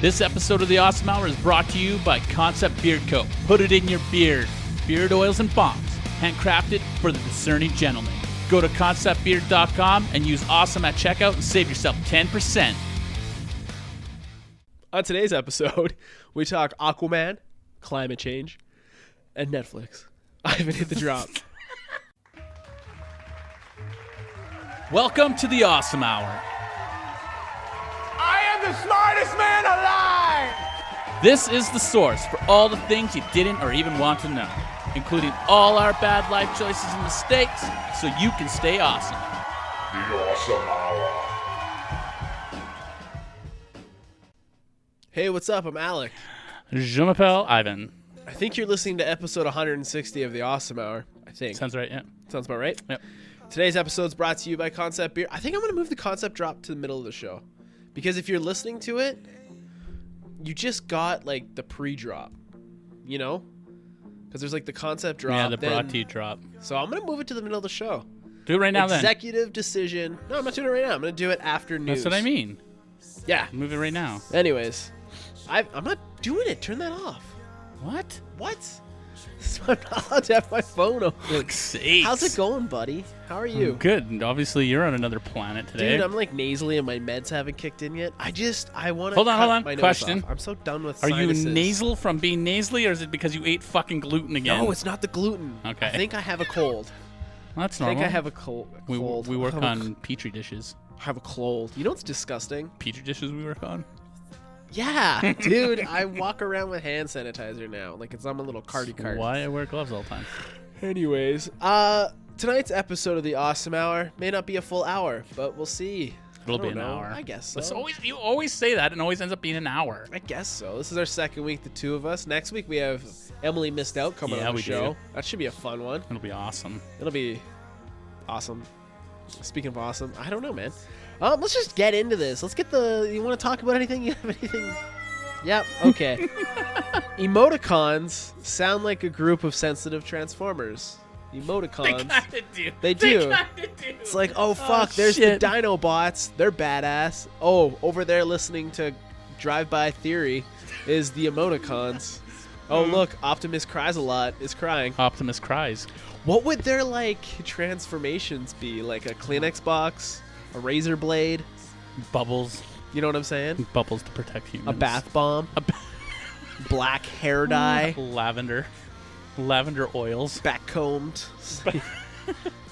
This episode of the Awesome Hour is brought to you by Concept Beard Co. Put it in your beard. Beard oils and bombs, handcrafted for the discerning gentleman. Go to conceptbeard.com and use awesome at checkout and save yourself 10%. On today's episode, we talk Aquaman, climate change, and Netflix. I haven't hit the drop. Welcome to the Awesome Hour. I am the smartest man alive! This is the source for all the things you didn't or even want to know, including all our bad life choices and mistakes, so you can stay awesome. The Awesome Hour. Hey, what's up? I'm Alec. Je m'appelle Ivan. I think you're listening to episode 160 of the Awesome Hour. I think. Sounds right, yeah. Sounds about right? Yep. Today's episode is brought to you by Concept Beer. I think I'm going to move the Concept drop to the middle of the show. Because if you're listening to it, you just got, like, the pre-drop. You know? Because there's, like, the Concept drop. Yeah, the brought to you drop. So I'm going to move it to the middle of the show. Do it right now, Executive decision. No, I'm not doing it right now. I'm going to do it after news. That's what I mean. Yeah. Move it right now. Anyways, I'm not doing it. Turn that off. What? What? I'm not allowed to have my phone open. Sakes. How's it going, buddy? How are you? Good. And obviously, you're on another planet today. Dude, I'm like nasally and my meds haven't kicked in yet. I want to Hold on. my nose Question. off. I'm so done with Are sinuses. you nasal from being nasally, or is it because you ate fucking gluten again? No, it's not the gluten. Okay. I think I have a cold. Well, that's I normal. think I have a cold. We work on Petri dishes. I have a cold. You know what's disgusting? Petri dishes we work on? Yeah, dude. I walk around with hand sanitizer now. Like I'm a little cardy cart. Why I wear gloves all the time. Anyways, tonight's episode of the Awesome Hour may not be a full hour, but we'll see. It'll I be don't an know. hour. I guess so. You always say that, and it always ends up being an hour. I guess so. This is our second week, the two of us. Next week we have Emily Missed Out coming on the we show. do. That should be a fun one. It'll be awesome. It'll be awesome. Speaking of awesome, I don't know, man. Let's just get into this. Let's get the. You want to talk about anything? You have anything? Yep. Okay. Emoticons sound like a group of sensitive transformers. Emoticons. They do. It's like, oh fuck, there's shit. the Dinobots. They're badass. Oh, over there listening to Drive-By Theory is the emoticons. Oh look, Optimus cries a lot. Is crying. Optimus cries. What would their like transformations be? Like a Kleenex box, a razor blade. Bubbles. You know what I'm saying? Bubbles to protect humans. A bath bomb. Black hair dye. Lavender oils. Backcombed.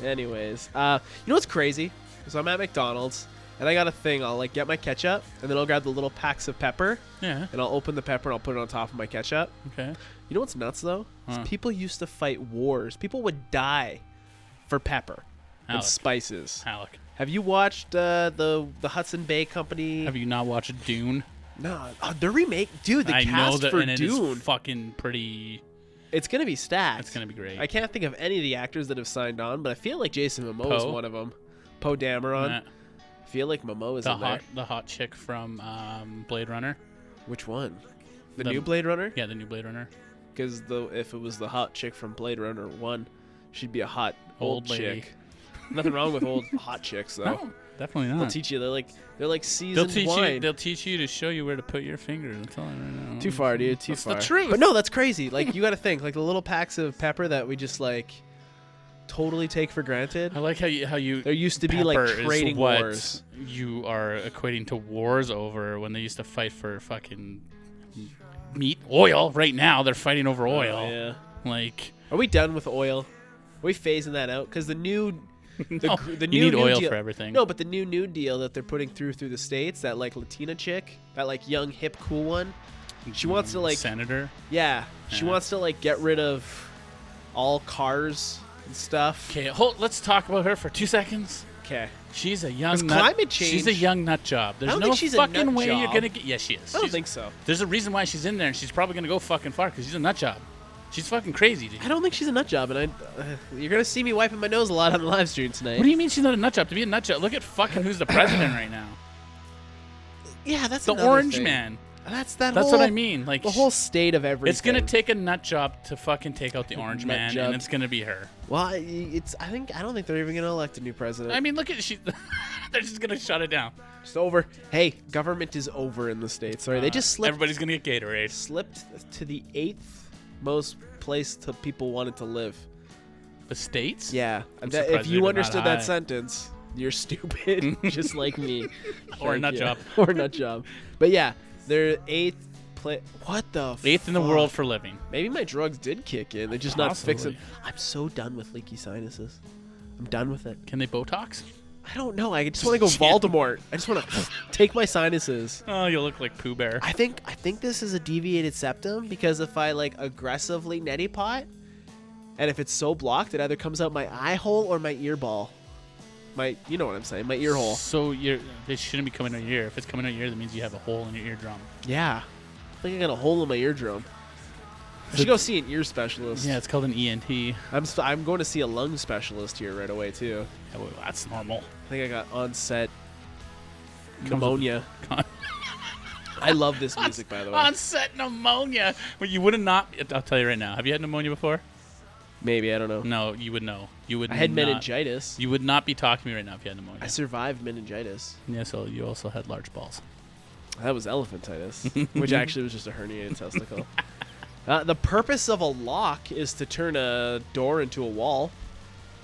Anyways, you know what's crazy? So I'm at McDonald's and I got a thing. I'll like get my ketchup and then I'll grab the little packs of pepper. Yeah. And I'll open the pepper and I'll put it on top of my ketchup. Okay. You know what's nuts though? Is Huh. people used to fight wars. People would die for pepper and Alec. spices. Alec. Have you watched the Hudson Bay Company? Have you not watched Dune? No, the remake, dude. The I cast know that, for and it Dune, is fucking pretty. it's gonna be stacked. It's gonna be great. I can't think of any of the actors that have signed on, but I feel like Jason Momoa is Poe? one of them. Poe Dameron. Yeah. I feel like Momoa is in there. The hot chick from Blade Runner. Which one? The The- new Blade Runner? Yeah, the new Blade Runner. Because if it was the hot chick from Blade Runner 1, she'd be a hot Old old lady. chick. Nothing wrong with old hot chicks though. No, definitely not. They'll teach you. They're like They'll seasoned teach wine. you. They'll teach you to show you where to put your finger. That's all I know. Too far, dude. Too That's far. the truth. But no, that's crazy. Like you got to think, like the little packs of pepper that we just like totally take for granted. I like how you. There used to be like pepper is trading what wars. You are equating to wars over when they used to fight for fucking meat, oil. Right now, they're fighting over oil. Oh, yeah. Like, Are we done with oil? Are we phasing that out? Because the new, no, the you new need New oil Deal, for everything. No, but the new Deal that they're putting through the states, that like Latina chick, that like young hip cool one, she wants to like senator. yeah, she Yeah. wants to like get rid of all cars and stuff. Okay, let's talk about her for 2 seconds. Okay. She's a young 'Cause nut. climate change- She's a young nut job. There's don't no think she's a fucking nut way you're job. gonna get. Yes, she is. I don't think so. There's a reason why she's in there, and she's probably gonna go fucking far because she's a nut job. She's fucking crazy, dude. I don't think she's a nut job, and you're gonna see me wiping my nose a lot on the live stream tonight. What do you mean she's not a nut job? To be a nut job, look at fucking who's the president right now. Yeah, that's The another Orange thing. Man. That's what I mean. Like the whole state of everything. it's gonna take a nut job to fucking take out the orange Nut man, job. and it's gonna be her. Well, I don't think they're even gonna elect a new president. I mean, look at they're just gonna shut it down. It's over. Hey, government is over in the States. Sorry, they just slipped. Everybody's gonna get Gatorade. Slipped to the 8th most place to people wanted to live. The States? Yeah, I'm if surprised they're you not understood high. that sentence, you're stupid, just like me. Or a Thank nut you. job. Or a nut job. But yeah, they're 8th place. What the? 8th in the fuck? world for living. Maybe my drugs did kick in. They're just not fixing. Possibly. I'm so done with leaky sinuses. I'm done with it. Can they Botox? I don't know. I just want to go Voldemort. I just want to take my sinuses. Oh, you look like Pooh Bear. I think this is a deviated septum because if I like aggressively neti pot, and if it's so blocked, it either comes out my eye hole or my ear ball. You know what I'm saying? My ear hole. So they shouldn't be coming out your ear. If it's coming out your ear, that means you have a hole in your eardrum. Yeah, I think I got a hole in my eardrum. I should go see an ear specialist. Yeah, it's called an ENT. I'm going to see a lung specialist here right away too. Yeah, well, that's normal. I think I got onset Comes pneumonia. I love this music, by the way. Onset pneumonia. Well, you wouldn't not. I'll tell you right now. Have you had pneumonia before? Maybe, I don't know. No, you would know. You would. I had not, meningitis. You would not be talking to me right now if you had pneumonia. I survived meningitis. Yeah, so you also had large balls. That was elephantitis, which actually was just a herniated testicle. The purpose of a lock is to turn a door into a wall.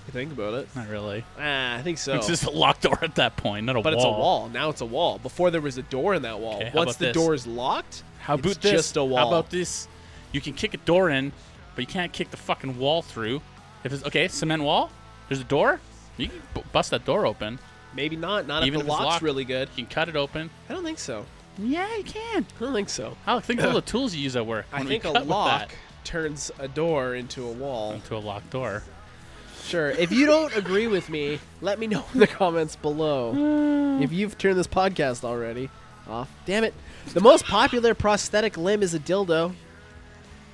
You think about it. Not really. I think so. It's just a locked door at that point, not a But wall. it's a wall. Now it's a wall. Before there was a door in that wall. Okay, how Once about the this? door is locked, How about it's this? just a wall. How about this? You can kick a door in, but you can't kick the fucking wall through. If it's okay, cement wall. There's a door. You can bust that door open. Maybe not. Not Even if if the it's lock's locked. really good. You can cut it open. I don't think so. Yeah, you can. I don't think so. Alex, think of all the tools you use at work. I when think we a cut with lock that turns a door into a wall. into a locked door. Sure. If you don't agree with me, let me know in the comments below. If you've turned this podcast already off. Damn it. The most popular prosthetic limb is a dildo.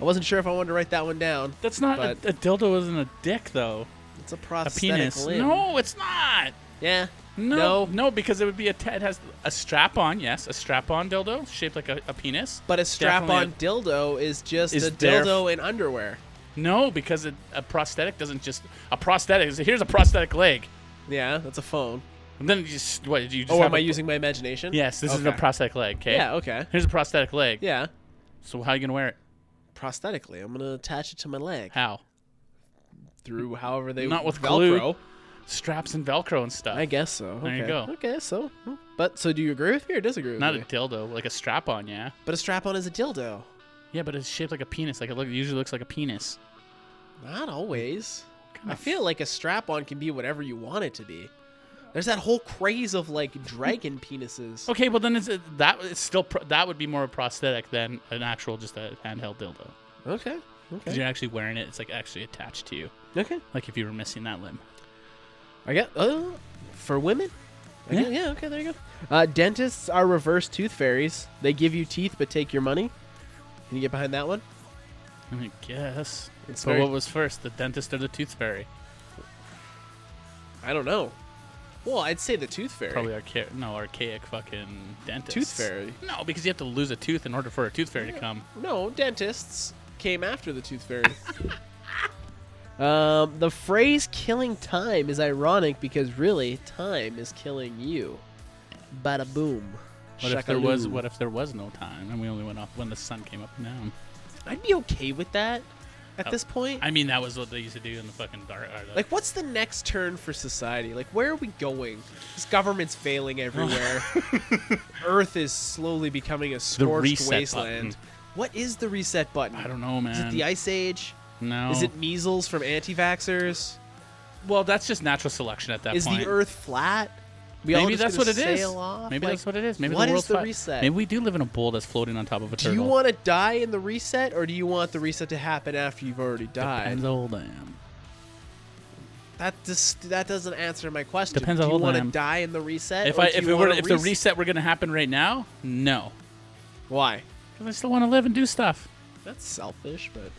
I wasn't sure if I wanted to write that one down. That's not But- a dildo. Isn't a dick though. It's a A prosthetic penis. limb. No, it's not. Yeah. No, because it would be it has a strap-on. Yes, a strap-on dildo shaped like a penis. But a strap-on Definitely dildo is just is a there dildo in underwear. No, because a prosthetic doesn't just a prosthetic. Here's a prosthetic leg, Yeah, that's a phone. and then you just what? You just Oh, have am I a- using my imagination? Yes, this is a Okay. prosthetic leg. Okay. Yeah, okay. Here's a prosthetic leg. Yeah. So how are you gonna wear it? Prosthetically, I'm going to attach it to my leg How? through however they Not with Velcro. glue. Straps and Velcro and stuff. I guess so. There you Okay. go. Okay, so so do you agree with me or disagree with Not me? a dildo, like a strap-on. Yeah. But a strap-on is a dildo. Yeah, but it's shaped like a penis. Like it usually looks like a penis. Not always. Kind I of- feel like a strap-on can be whatever you want it to be. There's that whole craze of like dragon penises. Okay, well then that would be more a prosthetic than an actual just a handheld dildo. Okay. Because you're actually wearing it. It's like actually attached to you. Okay. Like if you were missing that limb. I get for women. Yeah. Yeah. Okay. There you go. Dentists are reverse tooth fairies. They give you teeth but take your money. Can you get behind that one? I guess. It's But very- what was first, the dentist or the tooth fairy? I don't know. Well, I'd say the tooth fairy. Probably archaic fucking dentist. Tooth fairy. No, because you have to lose a tooth in order for a tooth fairy to come. No, dentists came after the tooth fairy. The phrase "killing time" is ironic because really, time is killing you. Bada boom. What if there was no time and we only went off when the sun came up and down? I'd be okay with that at this point. I mean, that was what they used to do in the fucking dark. Like, what's the next turn for society? Like, where are we going? This government's failing everywhere. Earth is slowly becoming a scorched reset wasteland. button. What is the reset button? I don't know, man. Is it the Ice Age? No. Is it measles from anti-vaxxers? Well, that's just natural selection at that Is point. the Earth flat? We all Maybe just that's gonna what it is. sail off? Maybe Like, that's what it is. Maybe what the is world's the flat. reset? Maybe we do live in a bowl that's floating on top of a Do turtle. you want to die in the reset, or do you want the reset to happen after you've already died? Depends how old I am. That doesn't answer my question. Depends do how you old I want to am. die in the reset? If or I do if you it were wanna if the reset were gonna happen right now, no. Why? Because I still want to live and do stuff. That's selfish, but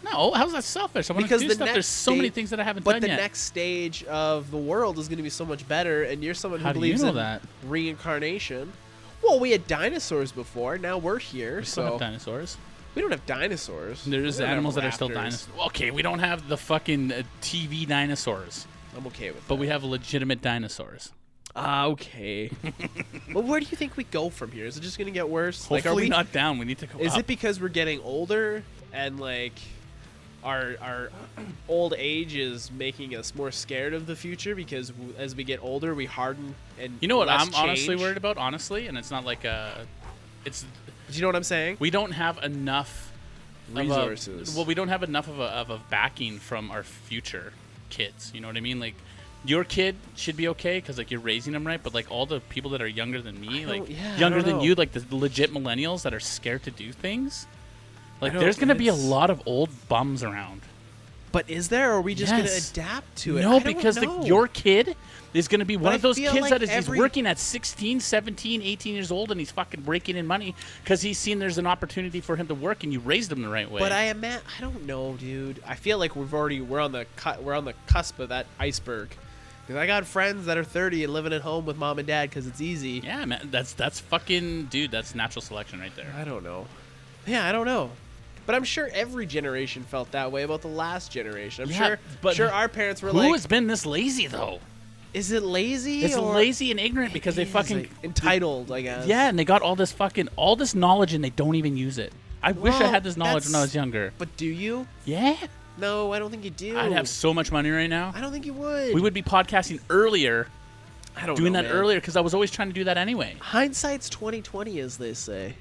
No, how's that selfish? I want to because do the stuff. next There's so many stage- things that I haven't but done the yet. next stage of the world is going to be so much better, and you're someone who How do you believes know in that? reincarnation. Well, we had dinosaurs before. Now we're here. We still so have dinosaurs. we don't have dinosaurs. There's We don't have animals that are still raptors. dinosaurs. Okay, we don't have the fucking TV dinosaurs, I'm okay with that. but we have legitimate dinosaurs. Okay. Well, where do you think we go from here? Is it just going to get worse? Hopefully are we, not down. We need to go Is up. it because we're getting older and, like, our old age is making us more scared of the future because as we get older, we harden and You know what less I'm honestly change? worried about, honestly, and it's not like it's Do you know what I'm saying? we don't have enough Resources. we don't have enough of a backing from our future kids. You know what I mean? Like your kid should be okay because like you're raising them right, but like all the people that are younger than me, like I younger don't than know. you, like the legit millennials that are scared to do things. Like don't- there's gonna be a it's- lot of old bums around. But is there, or are we just going Yes. to adapt to it? No, I don't because know. your kid is going to be one I of those feel kids like that is every- he's working at 16, 17, 18 years old and he's fucking breaking in money because he's seen there's an opportunity for him to work and you raised him the right way. But I don't know, dude. I feel like we're on the cusp of that iceberg. Because I got friends that are 30 and living at home with mom and dad because it's easy. Yeah, man, that's fucking dude. That's natural selection right there. I don't know. Yeah, I don't know. But I'm sure every generation felt that way about the last generation. I'm Yeah, but sure our parents were Who like, has been this lazy though? is it lazy? It's or lazy and ignorant because they is, fucking like, entitled, I guess. yeah, and they got all this knowledge and they don't even use it. I wish I Well, had this knowledge when I that's- was younger. But do you? Yeah, No, I don't think you do. I'd have so much money right now. I don't think you would. We would be podcasting earlier, I don't doing know, that man. earlier because I was always trying to do that anyway. Hindsight's 20/20, as they say.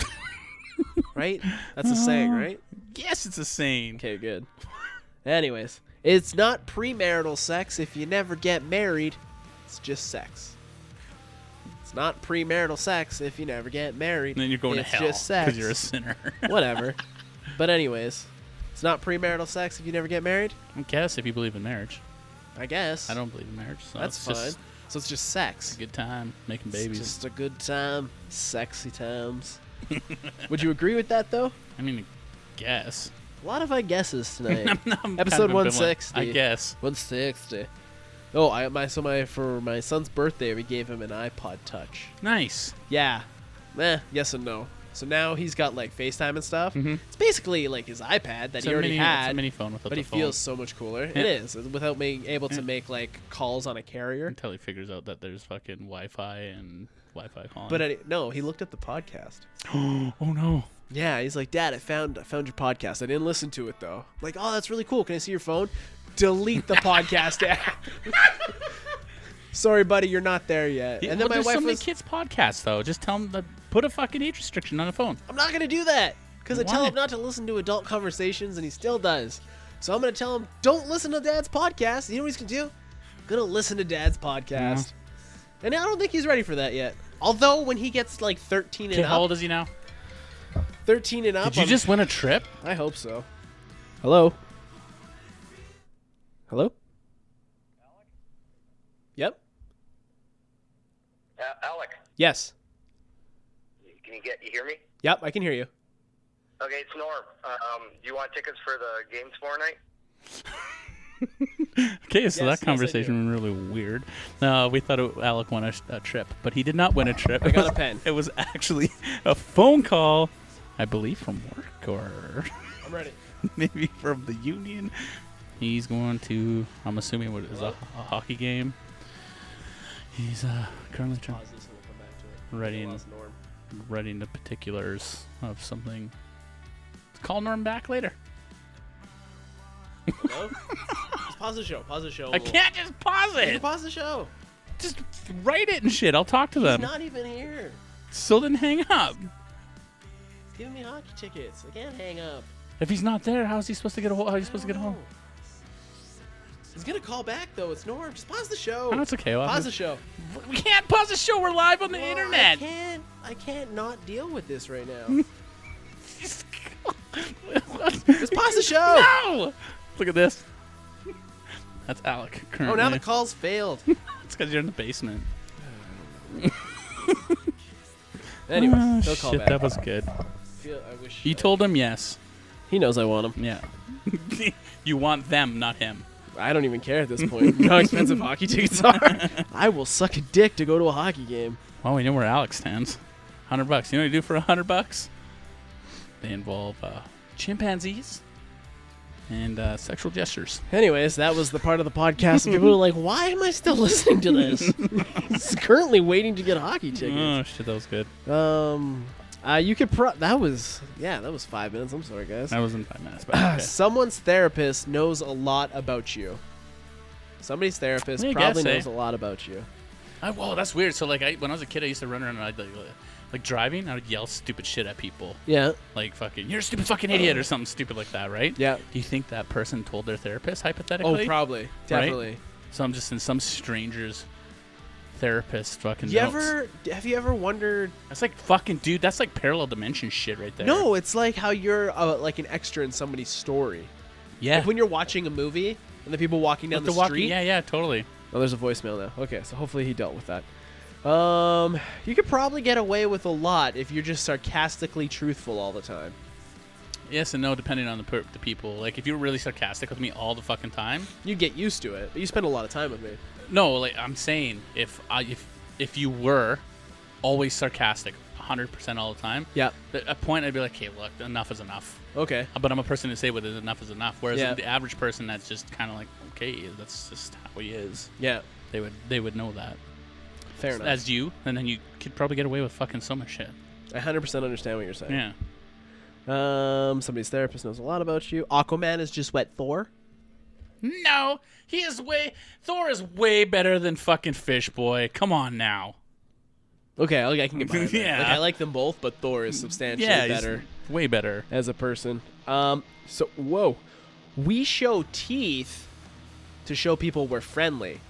Right? That's a saying, right? Yes, it's a saying. Okay, good. Anyways, it's not premarital sex if you never get married. It's just sex. It's not premarital sex if you never get married. And then you're going it's to hell just sex. because you're a sinner. Whatever. But anyways, it's not premarital sex if you never get married. I guess if you believe in marriage. I guess. I don't believe in marriage, so That's it's fine. just So it's just sex. a good time making babies. It's just a good time. Sexy times. Would you agree with that, though? I mean, I guess. A lot of I guesses tonight. I'm Episode kind of ambivalent. 160. I guess. 160. Oh, for my son's birthday, we gave him an iPod Touch. Nice. Yeah. Yes and no. So now he's got like FaceTime and stuff. Mhm. It's basically like his iPad that It's he a already mini, had, It's a mini phone without but the he phone. feels so much cooler. Yeah. It is without being able to make like calls on a carrier. Until he figures out that there's fucking Wi-Fi and Wi-Fi calling. But no, he looked at the podcast. oh no. Yeah, he's like, Dad, I found your podcast. I didn't listen to it though. I'm like, oh, that's really cool. Can I see your phone? Delete the podcast app. Sorry, buddy, you're not there yet. And then my there's wife so many was, kids podcasts though. Just tell them to put a fucking age restriction on the phone. I'm not gonna do that because I tell Why? him not to listen to adult conversations, and he still does. So I'm gonna tell him, don't listen to Dad's podcast. You know what he's gonna do? Gonna listen to Dad's podcast. And I don't think he's ready for that yet. Although when he gets like 13 Okay, and how up, old is he now? 13 and up, Did you I'm- just win a trip? I hope so. Hello. Hello. Yep. Alec, Yes. can you hear me? Yep. I can hear you. Okay, it's Norm. Do you want tickets for the game tomorrow night? Okay, so Yes, that conversation was really weird. We thought Alec won a trip, but he did not win a trip. I It got was- a pen. It was actually a phone call, I believe, from work or I'm ready. maybe from the union. He's going to, I'm assuming, what is a hockey game. He's currently trying, Pause this and we'll come back to it. writing, Lost Norm. writing the particulars of something. Call Norm back later. Hello? Just pause the show. Pause the show. I can't just pause You can it. pause the show. Just write it and shit. I'll talk to He's them. not even here. Still didn't hang up. He's giving me hockey tickets. I can't hang up. If he's not there, how is he supposed to get home? How are you supposed to get home? He's gonna call back though. It's Norm. Just pause the show. Oh, it's okay. Well, Pause the show. We can't pause the show. We're live on the Well, internet. I can't not deal with this right now. Just Just pause the show. No! Look at this. That's Alec Oh, currently. now the call's failed. It's because you're in the basement. Anyway, Oh, he'll call shit, back. that was good. I wish You told him yes. he knows I want him. Yeah. You want them, not him. I don't even care at this point. You know how expensive hockey tickets are. I will suck a dick to go to a hockey game. Well, we know where Alex stands. $100. You know what you do for $100? They involve chimpanzees and sexual gestures. Anyways, that was the part of the podcast. People were like, why am I still listening to this? He's currently waiting to get hockey tickets. Oh, shit, that was good. You could that was 5 minutes. I'm sorry, guys. That wasn't 5 minutes, but okay. Someone's therapist knows a lot about you. Somebody's therapist I probably guess, knows a lot about you. Whoa, that's weird. So, like, when I was a kid, I used to run around and I'd, like driving, I would yell stupid shit at people. Yeah. Like, fucking, you're a stupid fucking idiot or something stupid like that, right? Yeah. Do you think that person told their therapist, hypothetically? Oh, probably. Definitely. Right? So I'm just in some stranger's therapist fucking Have you ever wondered? That's like fucking, dude, that's like parallel dimension shit right there. No, it's like how you're like an extra in somebody's story. Yeah. Like when you're watching a movie and the people walking down the street. Yeah, totally. Oh, there's a voicemail now. Okay, so hopefully he dealt with that. You could probably get away with a lot if you're just sarcastically truthful all the time. Yes and no, depending on the people. Like, if you were really sarcastic with me all the fucking time, You get used to it, but you spend a lot of time with me. no, like I'm saying, if you were always sarcastic 100% all the time, Yeah. at a point I'd be like, hey, look, enough is enough. Okay. But I'm a person to say what is enough is enough. Whereas Yeah. the average person, that's just kind of like, okay, that's just how he is. Yeah. They would know that. Fair enough. As you, and then you could probably get away with fucking so much shit. I 100% understand what you're saying. Yeah. Somebody's therapist knows a lot about you. Aquaman is just wet Thor. No, Thor is way better than fucking Fish Boy. Come on now. Okay, I can get behind that. Yeah. Like, I like them both, but Thor is substantially Yeah, better he's way better. as a person. So whoa, we show teeth to show people we're friendly,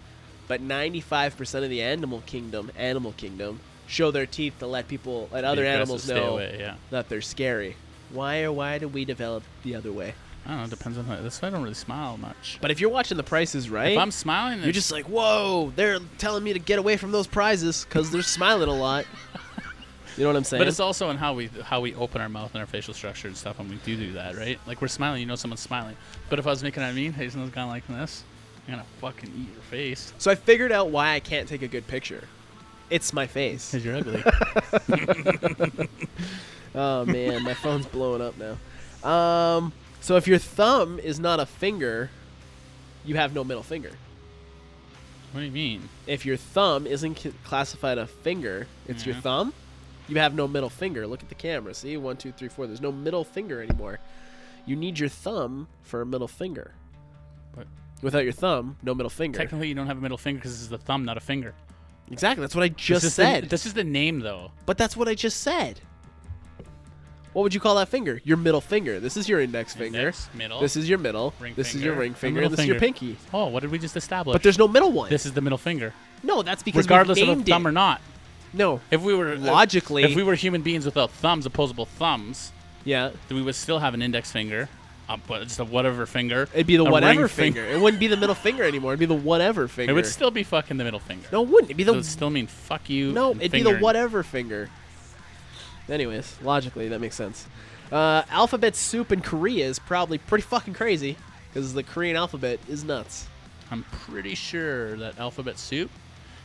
but 95% of the animal kingdom show their teeth to let other Be animals aggressive, stay know away, yeah. that they're scary. Why do we develop the other way? I don't know. It depends on that's why I don't really smile much. But if you're watching The Price is Right, If I'm smiling, you're just like, whoa, they're telling me to get away from those prizes because they're smiling a lot. You know what I'm saying? But it's also in how we open our mouth and our facial structure and stuff when we do that, right? Like, we're smiling, you know someone's smiling. But if I was making a mean face and I was kind of like this, I'm gonna fucking eat your face. So I figured out why I can't take a good picture. It's my face. Because you're ugly. Oh man, my phone's blowing up now. So if your thumb is not a finger, you have no middle finger. What do you mean? If your thumb isn't classified a finger, it's your Yeah. thumb. You have no middle finger. Look at the camera. See, 1, 2, 3, 4. There's no middle finger anymore. You need your thumb for a middle finger. But Without your thumb, no middle finger. technically, you don't have a middle finger because this is the thumb, not a finger. Exactly. That's what I just This is said. this is the name, though. But that's what I just said. What would you call that finger? Your middle finger. This is your index finger. Index, middle. This is your middle. Ring this is finger, your ring and finger. middle And this is your finger. pinky. Oh, what did we just establish? But there's no middle one. This is the middle finger, No, that's because regardless we've of a named thumb it. or not. No. If we were Logically. if we were human beings without thumbs, opposable thumbs, Yeah. then we would still have an index finger, but it's the whatever finger. It'd be the a whatever ring finger. It wouldn't be the middle finger anymore. It'd be the whatever finger. It would still be fucking the middle finger. No, it wouldn't. It'd be So the it would still mean fuck you. no. and It'd be the fingering. whatever finger. Anyways, logically that makes sense. Alphabet soup in Korea is probably pretty fucking crazy because the Korean alphabet is nuts. I'm pretty sure that Alphabet Soup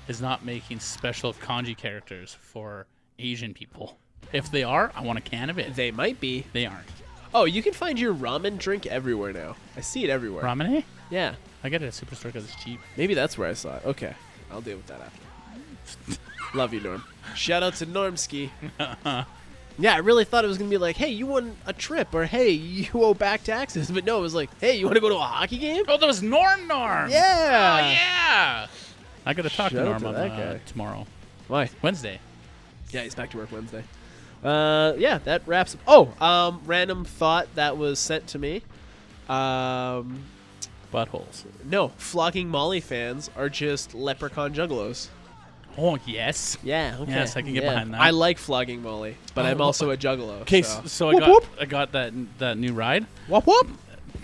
is not making special kanji characters for Asian people. If they are, I want a can of it. They might be. They aren't. Oh, you can find your ramen drink everywhere now. I see it everywhere. Ramen? Yeah. I get it at Superstore because it's cheap. Maybe that's where I saw it. Okay. I'll deal with that after. Love you, Norm. Shout out to Normski. Yeah, I really thought it was going to be like, hey, you won a trip, or hey, you owe back taxes. But no, it was like, hey, you want to go to a hockey game? Oh, that was Norm. Yeah. Oh, yeah. I got to talk to Shout out Norm to on, that guy. tomorrow. Why? Wednesday. Yeah, he's back to work Wednesday. Yeah, that wraps up. Oh, random thought that was sent to me. Buttholes. No, flogging Molly fans are just leprechaun juggalos. Oh, yes. Yeah, okay. Yes, I can get behind that. I like flogging Molly, but Oh, I'm also a juggalo. Okay, so. so I Whoop, got whoop. I got that new ride, Whoop, whoop.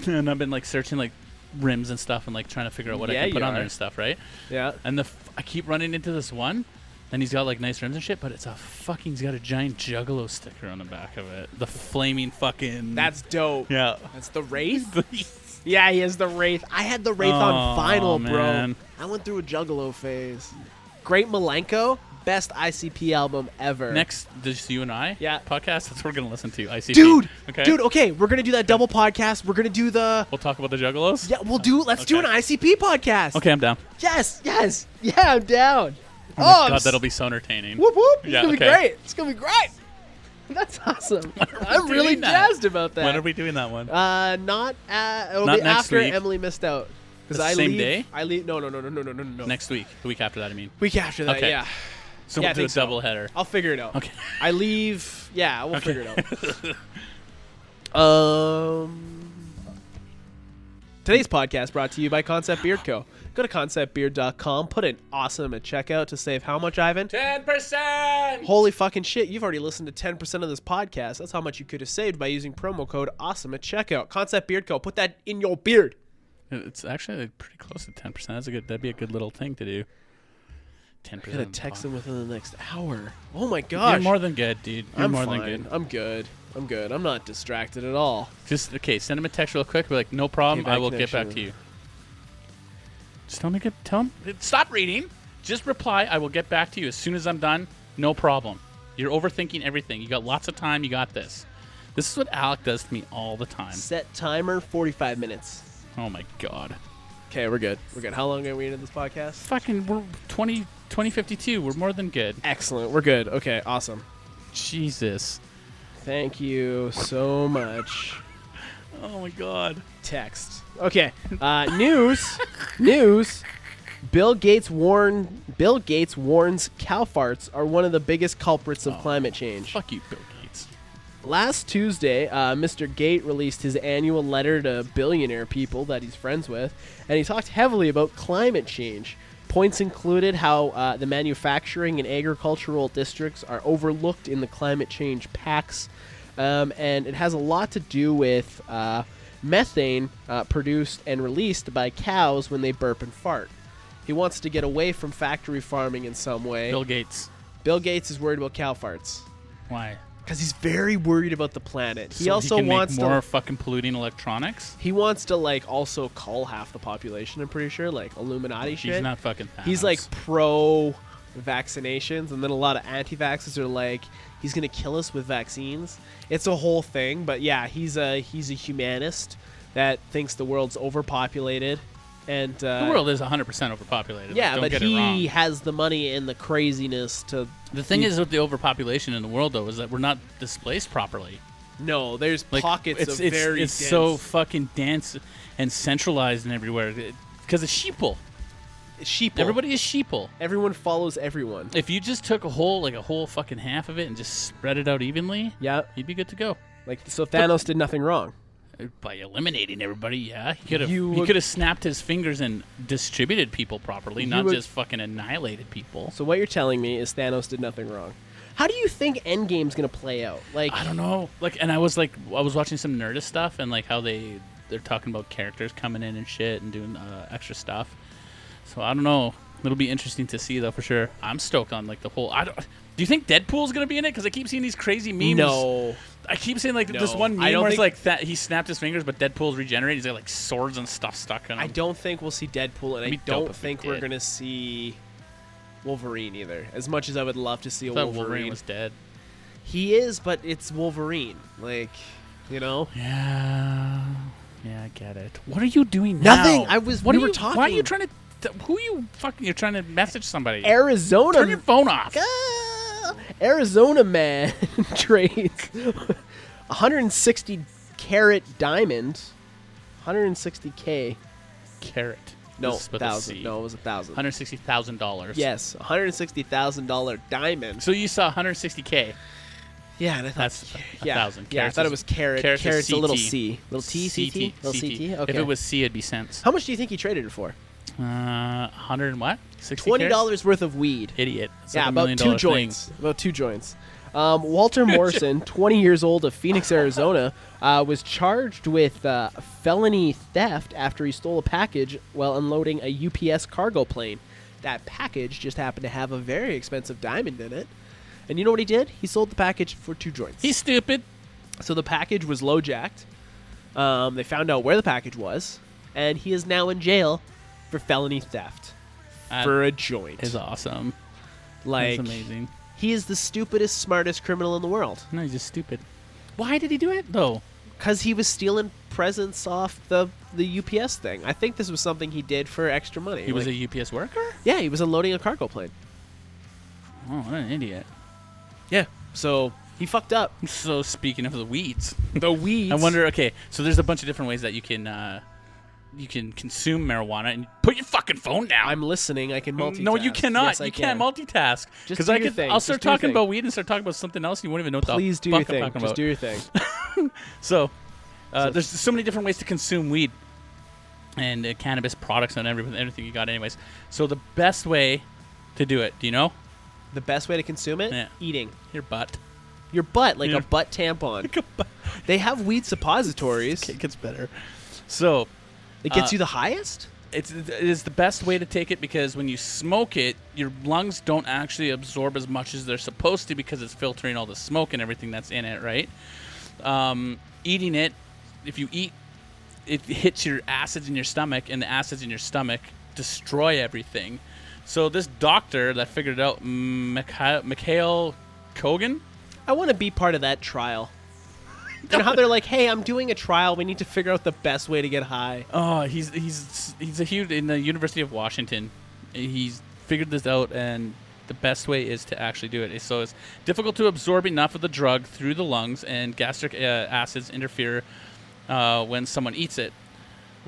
and I've been like searching like rims and stuff and like trying to figure out what Yeah, I can put you on there are. and stuff, right? Yeah. And I keep running into this one, and he's got like nice rims and shit, but he's got a giant Juggalo sticker on the back of it. The flaming fucking. That's dope. yeah. That's the Wraith? Yeah, he has the Wraith. I had the Wraith on Oh, vinyl, bro. man. I went through a juggalo phase. Great Malenko, best ICP album ever. Next, just you and I Yeah. podcast, that's what we're going to listen to, ICP. Dude, Okay? okay, we're going to do that double podcast. We're going to do the... We'll talk about the Juggalos? Yeah, let's do an Okay. ICP podcast. Okay, I'm down. Yes. Yeah, I'm down. Oh, my God, that'll be so entertaining. Whoop, whoop. It's Yeah, going to be okay. great. It's going to be great. That's awesome. When are we I'm really doing that? jazzed about that. When are we doing that one? It'll Not be next after week. Emily missed out. Because The I same leave. day? I leave. No. Next week. The week after that, I mean. Week after that, Okay. yeah. So Yeah, I we'll do a think so. double header. I'll figure it out. Okay. I leave. Yeah, we'll figure it out. Today's podcast brought to you by Concept Beard Co. Go to conceptbeard.com, put in awesome at checkout to save how much, Ivan? 10%! Holy fucking shit, you've already listened to 10% of this podcast. That's how much you could have saved by using promo code awesome at checkout. Concept Beard Co. Put that in your beard. It's actually pretty close to 10%. That'd be a good little thing to do. 10%. I'm going to text him within the next hour. Oh my You're gosh. more than good, dude. You're I'm more fine. than good. I'm good. I'm not distracted at all. Just, okay, send him a text real quick. Be like, no problem. Okay, I bad will get back connection. to you. Just tell him. Stop reading. Just reply. I will get back to you as soon as I'm done. No problem. You're overthinking everything. You got lots of time. You got this. This is what Alec does to me all the time. Set timer, 45 minutes. Oh, my God. Okay, we're good. How long are we into this podcast? Fucking, we're 2052. We're more than good. Excellent. We're good. Okay, awesome. Jesus. Thank you so much. Oh, my God. Text. Okay. News. Bill Gates warns cow farts are one of the biggest culprits of climate change. Fuck you, Bill Gates. Last Tuesday, Mr. Gate released his annual letter to billionaire people that he's friends with, and he talked heavily about climate change. Points included how the manufacturing and agricultural districts are overlooked in the climate change pacts, and it has a lot to do with methane produced and released by cows when they burp and fart. He wants to get away from factory farming in some way. Bill Gates. Bill Gates is worried about cow farts. Why? Because he's very worried about the planet. He So also he can wants make more to. fucking polluting electronics. He wants to also cull half the population. I'm pretty sure, Illuminati shit. He's not fucking Thanos. He's pro vaccinations, and then a lot of anti-vaxxers are like, he's gonna kill us with vaccines. It's a whole thing, but yeah, he's a humanist that thinks the world's overpopulated, and the world is 100% overpopulated. Yeah, Don't but get it wrong. he has the money and the craziness to. The thing is with the overpopulation in the world, though, is that we're not displaced properly. No, there's pockets of very. It's dense. so fucking dense and centralized and everywhere because it's sheeple. sheeple. Everybody is sheeple. Everyone follows everyone. If you just took a whole fucking half of it and just spread it out evenly, Yeah, you'd be good to go. so Thanos did nothing wrong. By eliminating everybody, yeah, he could have. You He would- could have snapped his fingers and distributed people properly, You not would- just fucking annihilated people. So what you're telling me is Thanos did nothing wrong. How do you think Endgame's gonna play out? I don't know. And I was watching some Nerdist stuff and how they're talking about characters coming in and shit and doing extra stuff. So I don't know. It'll be interesting to see though for sure. I'm stoked on the whole. Do you think Deadpool's gonna be in it? Because I keep seeing these crazy memes. No. I keep seeing this No. one I meme don't where it's think- he snapped his fingers, but Deadpool's regenerated. He's got swords and stuff stuck in him. I don't think we'll see Deadpool, and I It'd be dope don't if we think we're did. gonna see Wolverine either. As much as I would love to see a I thought Wolverine, Wolverine was dead. he is, but it's Wolverine. Yeah, I get it. What are you doing now? Nothing. What we are were you, talking. Why are you trying to? Who are you fucking? You're trying to message somebody. Arizona. Turn your phone off. Arizona man trades 160 carat diamond, 160K. Carrot. No, This is with a thousand. C. No, it was $1,000. $160,000. Yes, $160,000 diamond. So you saw 160K. Yeah, and I thought That's yeah, 1,000. Yeah, I thought it was carat. Carats is Carat's a little CT. C, little T, CT, little CT. Okay. If it was C, it'd be cents. How much do you think he traded it for? 100 and what? 60 $20 worth of weed. Idiot. It's Yeah, like $1 about million two thing. joints. About 2 joints. Walter Morrison, 20 years old of Phoenix, Arizona, was charged with felony theft after he stole a package while unloading a UPS cargo plane. That package just happened to have a very expensive diamond in it. And you know what he did? He sold the package for 2 joints. He's stupid. So the package was low-jacked. They found out where the package was, and he is now in jail for felony theft That for a joint. is awesome. Like, That's amazing. he is the stupidest, smartest criminal in the world. No, he's just stupid. Why did he do it though? Because he was stealing presents off the UPS thing. I think this was something he did for extra money. He was a UPS worker? Yeah, he was unloading a cargo plane. Oh, what an idiot. Yeah. So he fucked up. So speaking of the weeds, The weeds. I wonder. Okay, so there's a bunch of different ways that you can consume marijuana and put your fucking phone down. I'm listening. I can multitask. No, you cannot. Yes, I you can't can. multitask. Just Because do I your could. thing. I'll Just start do your talking thing. about weed and start talking about something else. And you won't even know what Please the do your fuck I'm thing. talking Just about. do your thing. So, there's so many different ways to consume weed and cannabis products and everything you got, anyways. So the best way to do it, do you know? The best way to consume it? Yeah. Eating. Your butt. Your butt, like Yeah. a butt tampon. They have weed suppositories. It gets better. So It gets you the highest? it is the best way to take it because when you smoke it, your lungs don't actually absorb as much as they're supposed to because it's filtering all the smoke and everything that's in it, right? Eating it, if you eat, it hits your acids in your stomach, and the acids in your stomach destroy everything. So this doctor that figured it out, Mikhail Kogan, I want to be part of that trial. You know how they're like, hey, I'm doing a trial. We need to figure out the best way to get high. oh, he's a huge in the University of Washington. He's figured this out, and the best way is to actually do it. So it's difficult to absorb enough of the drug through the lungs, and gastric acids interfere when someone eats it.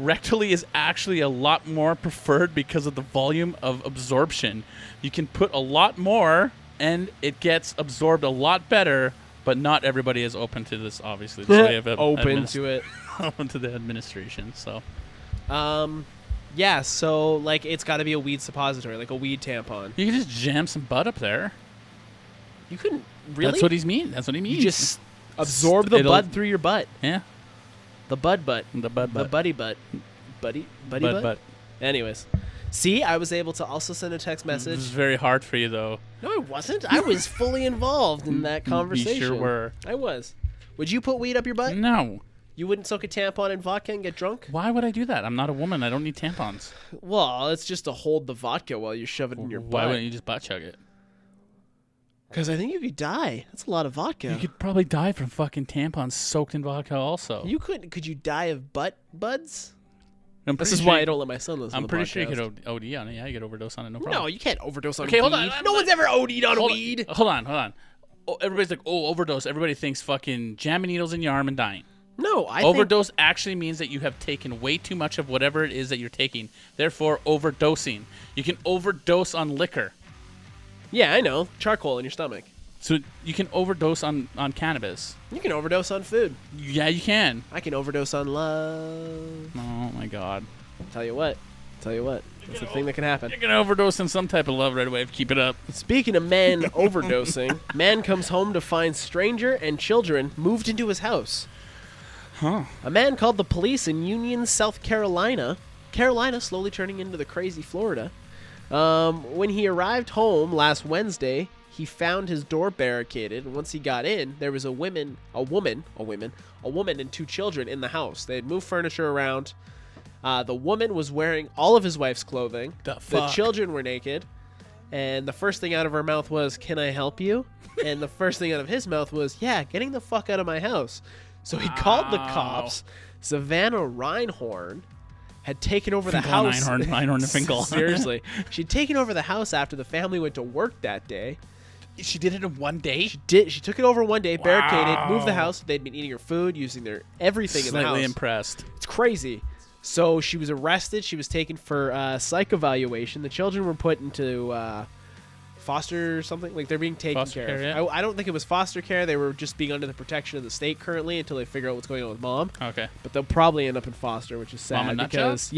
Rectally is actually a lot more preferred because of the volume of absorption. You can put a lot more, and it gets absorbed a lot better. But not everybody is open to this, obviously. This way of Open to it. open to the administration. So Yeah, so, like, it's got to be a weed suppository, like a weed tampon. you can just jam some bud up there. You couldn't really? That's what he means. That's what he means. You just absorb the It'll- bud through your butt. yeah, The bud butt. the bud The butt. buddy butt. Buddy Bud butt? butt. Anyways. See, I was able to also send a text This is message. very hard for you, though. No, I wasn't. I was fully involved in that conversation. You sure were. I was. Would you put weed up your butt? No. You wouldn't soak a tampon in vodka and get drunk? Why would I do that? I'm not a woman. I don't need tampons. Well, it's just to hold the vodka while you shove it in your Why butt. wouldn't you just butt chug it? Because I think you could die. That's a lot of vodka. You could probably die from fucking tampons soaked in vodka also. Could you die of butt buds? I'm This pretty is sure why you- I don't let my son listen I'm to the pretty sure you podcast. could OD on it. Yeah, you could overdose on it. No problem. No, you can't overdose on Okay, weed. hold on. No one's ever OD'd on weed. Hold on. Oh, everybody's like, oh, overdose. Everybody thinks fucking jamming needles in your arm and dying. No, I think... Overdose actually means that you have taken way too much of whatever it is that you're taking. Therefore, overdosing. You can overdose on liquor. Yeah, I know. Charcoal in your stomach. So you can overdose on cannabis. You can overdose on food. Yeah, you can. I can overdose on love. Oh, my God. Tell you what. That's the thing that can happen. You're going to overdose on some type of love right away. Keep it up. Speaking of men overdosing, man comes home to find stranger and children moved into his house. Huh. A man called the police in Union, South Carolina. Carolina slowly turning into the crazy Florida. When he arrived home last Wednesday, he found his door barricaded. And once he got in, there was a woman and two children in the house. They had moved furniture around. The woman was wearing all of his wife's clothing. The The fuck? children were naked. And the first thing out of her mouth was, "Can I help you?" And the first thing out of his mouth was, "Yeah, getting the fuck out of my house." So he called the cops. Savannah Reinhorn had taken over the Finkel, house. Einhorn and Finkel. Seriously. She'd taken over the house after the family went to work that day. She did it in one day? She took it over one day, barricaded, moved the house. They'd been eating her food, using their everything in the Slightly house. impressed. It's crazy. So she was arrested. She was taken for psych evaluation. The children were put into foster something. Like, they're being taken Foster care of. care, yeah. I don't think it was foster care. They were just being under the protection of the state currently until they figure out what's going on with mom. Okay. But they'll probably end up in foster, which is sad Mom a nut because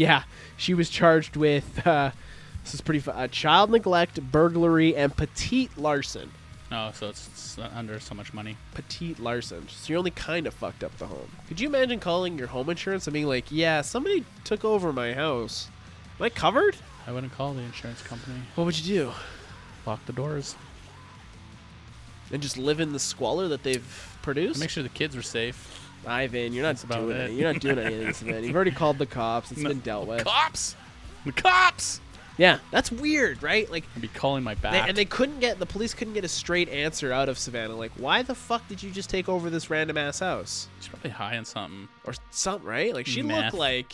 she was charged with this is pretty child neglect, burglary, and petite larceny. Oh, so it's under so much money. Petite larceny. So you're only kind of fucked up the home. Could you imagine calling your home insurance and being like, "Yeah, somebody took over my house. Am I covered?" I wouldn't call the insurance company. What would you do? Lock the doors. And just live in the squalor that they've produced? Make sure the kids are safe. Ivan, you're not That's about doing it. it. You're not doing anything, Savannah. You've already called the cops. It's been dealt with. Cops! The cops! Yeah, that's weird, right? Like, I'd be calling my bat. the police couldn't get a straight answer out of Savannah. Like, why the fuck did you just take over this random ass house She's probably high on something. or something, right? Like, she Meth. looked like,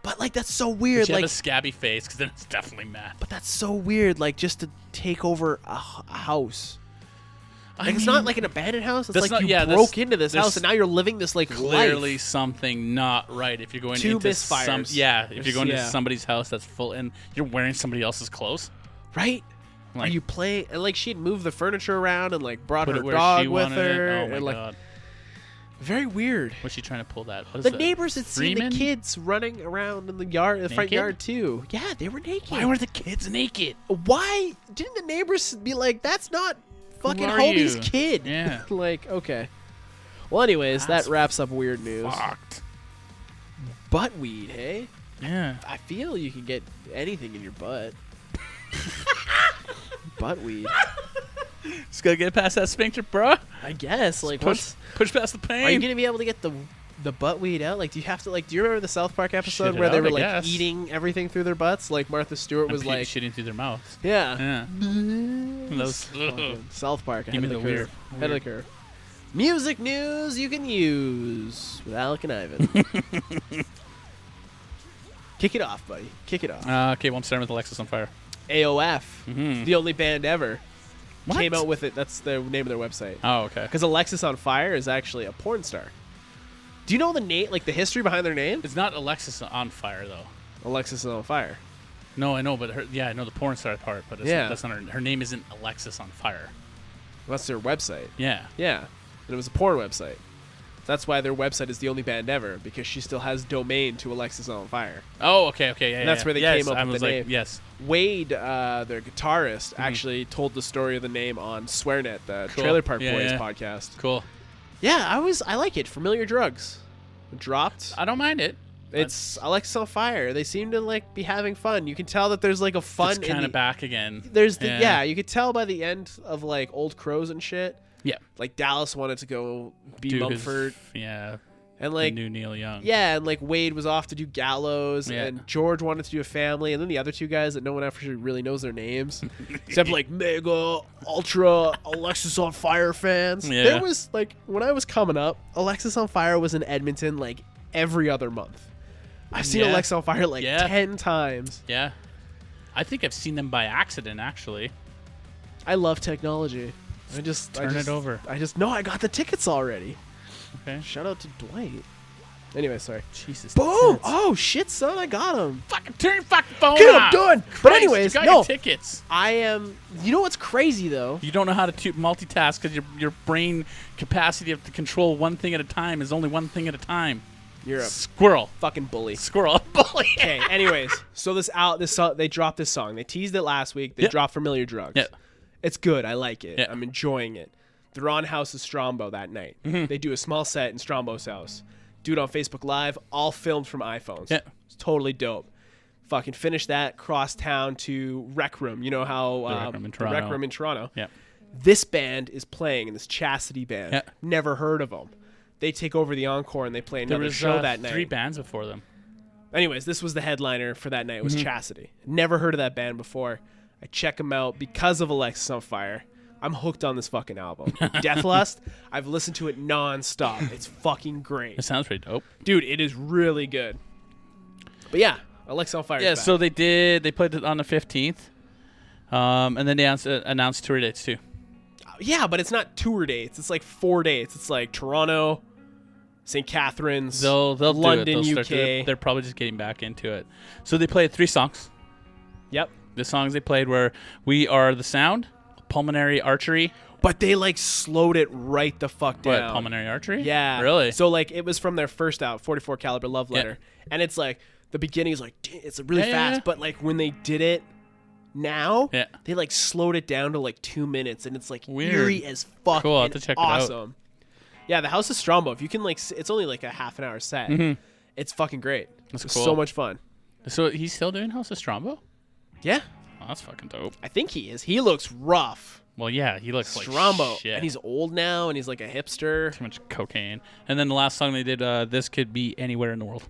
but like that's so weird. She Like, have a scabby face because then it's definitely meth. but that's so weird. Like, just to take over a house. I Like, it's mean, not like an abandoned house. It's that's like not- you yeah, broke into this there's house and now you're living this like clearly life. something not right if you're going Two into misfires. if you're going to Yeah. somebody's house that's full and you're wearing somebody else's clothes. Right? Are Like, you playing? And like, she'd moved the furniture around and like brought put her it where dog she with wanted her. it. Oh my and like, god. very weird. What's she trying to pull that? What is The that? neighbors had seen the Freeman? kids running around in the yard, the front Naked? yard too. Yeah, they were naked. Why were the kids naked? Why didn't the neighbors be like, "That's not fucking are Hobie's you?" kid"? Yeah. Like, okay. Well, anyways, That's that wraps up weird news. Fucked. Butt weed, hey? Yeah. I feel you can get anything in your butt. Butt weed. Just gotta get past that sphincter, bro. I guess. Like, Push past the pain. are you gonna be able to get the butt weed out? Like, do you have to do you remember the South Park episode Shit it where they out, were I like guess. eating everything through their butts? Like Martha Stewart was like, shitting through their mouths. yeah. Yeah. Those, Fucking South Park ahead Give of me the the curve. weird. Ahead of the curve. Music news you can use with Alec and Ivan. Kick it off, buddy. Kick it off. okay, well, I'm starting with Alexis on Fire. AOF, Mhm. the only band ever, What? came out with it. That's the name of their website. Oh, okay. Because Alexis on Fire is actually a porn star. Do you know the name, like the history behind their name? It's not Alexis on Fire, though. Alexis is on Fire. No, I know, but I know the porn star part, but Yeah. that's not her name isn't Alexis on Fire. That's their website. Yeah. Yeah, and it was a porn website. That's why their website is the only band ever, because she still has domain to Alexis on Fire. Oh, okay, yeah. And that's yeah. where they Yes, came up I with was the like, name. yes. Wade, their guitarist, actually told the story of the name on SwearNet, the Cool. Trailer Park Yeah, Boys yeah. podcast. Cool. Yeah, I like it. Familiar Drugs. Dropped. I don't mind it. It's Alexis on Fire. They seem to like be having fun. You can tell that there's like a fun. It's kind of back again. There's the you could tell by the end of like Old Crows and shit. Yeah. Like Dallas wanted to go be Do his- Mumford, Yeah. and The like new Neil Young. yeah, and like Wade was off to do Gallows, Yeah. and George wanted to do a Family, and then the other two guys that no one actually really knows their names, except like mega ultra Alexis on Fire fans. Yeah. There was like when I was coming up, Alexis on Fire was in Edmonton like every other month. I've seen Yeah. Alexis on Fire like Yeah. 10 times. Yeah. I think I've seen them by accident, actually. I love technology. I just over. I got the tickets already. Okay. Shout out to Dwight. Anyway, sorry. Jesus. Boom! that's nuts. Oh shit, son, I got him. Fucking turn your fucking phone Get 'em off. done. But Christ, anyways, you got no. your tickets. I am. You know what's crazy though? You don't know how to multitask because your brain capacity to control one thing at a time is only one thing at a time. You're a Squirrel. fucking bully. Squirrel. Bully. Okay. Anyways, so this song, they dropped this song. They teased it last week. They Yep. dropped Familiar Drugs. Yep. It's good. I like it. Yep. I'm enjoying it. They're on House of Strombo that night. Mm-hmm. They do a small set in Strombo's house. Do it on Facebook Live, all filmed from iPhones. Yep. It's totally dope. Fucking finish that, cross town to Rec Room. You know how The Rec Room in the Toronto. Rec Room in Toronto. Yeah. This band is playing in this Chastity band. Yeah. Never heard of them. They take over the encore and they play There another was show that night. 3 bands before them. Anyways, this was the headliner for that night. It was Mm-hmm. Chastity. Never heard of that band before. I check them out because of Alexis on Fire. I'm hooked on this fucking album. Death Lust, I've listened to it nonstop. It's fucking great. It sounds pretty dope. Dude, it is really good. But yeah, Alexis on Fire is Yeah, back. so they played it on the 15th. And then they announced tour dates too. Yeah, but it's not tour dates. It's like 4 dates. It's like Toronto, St. Catharines, They'll London, do it. They'll UK. start to- they're probably just getting back into it. So they played 3 songs. Yep. The songs they played were "We Are the Sound," "Pulmonary Archery." But they like slowed it right the fuck down. What, "Pulmonary Archery"? Yeah. Really? So like it was from their first out, 44 caliber Love Yeah. Letter. And it's like the beginning is like it's really Yeah, yeah, fast, yeah. but like when they did it now, Yeah. they like slowed it down to like 2 minutes and it's like Weird. eerie as fuck. Cool, I'll and have to check it out. awesome. Yeah, the House of Strombo, if you can like it's only like a half an hour set. It's fucking great. That's It's cool. so much fun. So he's still doing House of Strombo? Yeah. Oh, that's fucking dope. I think he is. He looks rough. Well, yeah, he looks like Strombo. shit. And he's old now and he's like a hipster. too much cocaine. And then the last song they did, "This Could Be Anywhere in the World."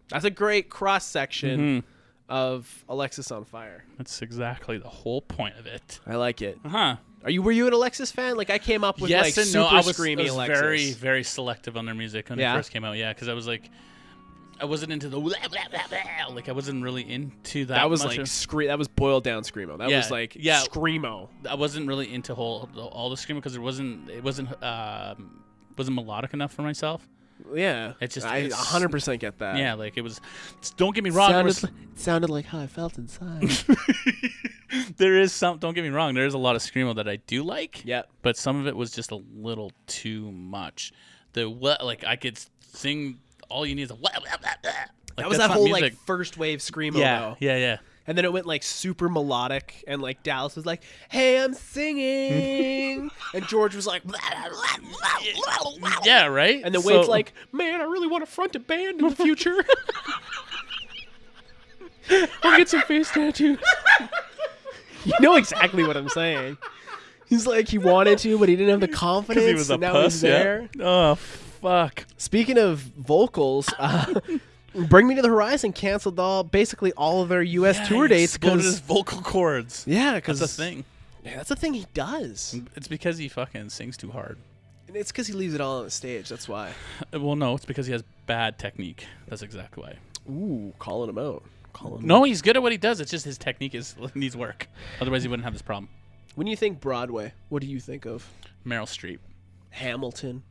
That's a great cross section of Alexis on Fire. That's exactly the whole point of it. I like it. Huh. Were you an Alexis fan? Like I came up with Yes like and super no. I was screamy Alexis. very, very selective on their music when it Yeah? first came out. Yeah, because I was like, I wasn't into the blah, blah, blah, blah. Like I wasn't really into that. That was much like of- that was boiled down screamo. That Yeah, was like yeah. screamo. I wasn't really into all the screamo because it wasn't melodic enough for myself. Yeah, It's just- I it's- 100% get that. Yeah, like it was. Don't get me wrong. Sounded like how I felt inside. There is some. Don't get me wrong. There is a lot of screamo that I do like. Yeah. But some of it was just a little too much. Like I could sing. All you need is a blah, blah, blah, blah. Like, That was that's that not whole music. like first wave screamo Yeah, though. yeah. And then it went like super melodic, and like Dallas was like, "Hey, I'm singing," and George was like, "Blah, blah, blah, blah, blah." Yeah, right. And then So- Wade's like, "Man, I really want to front a band in the future. I'll get some face tattoos." You know exactly what I'm saying. He's like, he wanted to, but he didn't have the confidence. because he was a and now puss. he's there. Yeah. Oh fuck. Speaking of vocals, Bring Me to the Horizon canceled basically all of their U.S. Yeah, tour he dates exploded because his vocal cords. yeah, because That's a thing. Yeah, that's a thing he does. It's because he fucking sings too hard. And it's because he leaves it all on the stage. That's why. Well, no, it's because he has bad technique. That's exactly why. Ooh, calling him out. No, he's good at what he does. It's just his technique needs work. Otherwise, he wouldn't have this problem. When you think Broadway, what do you think of? Meryl Streep. Hamilton,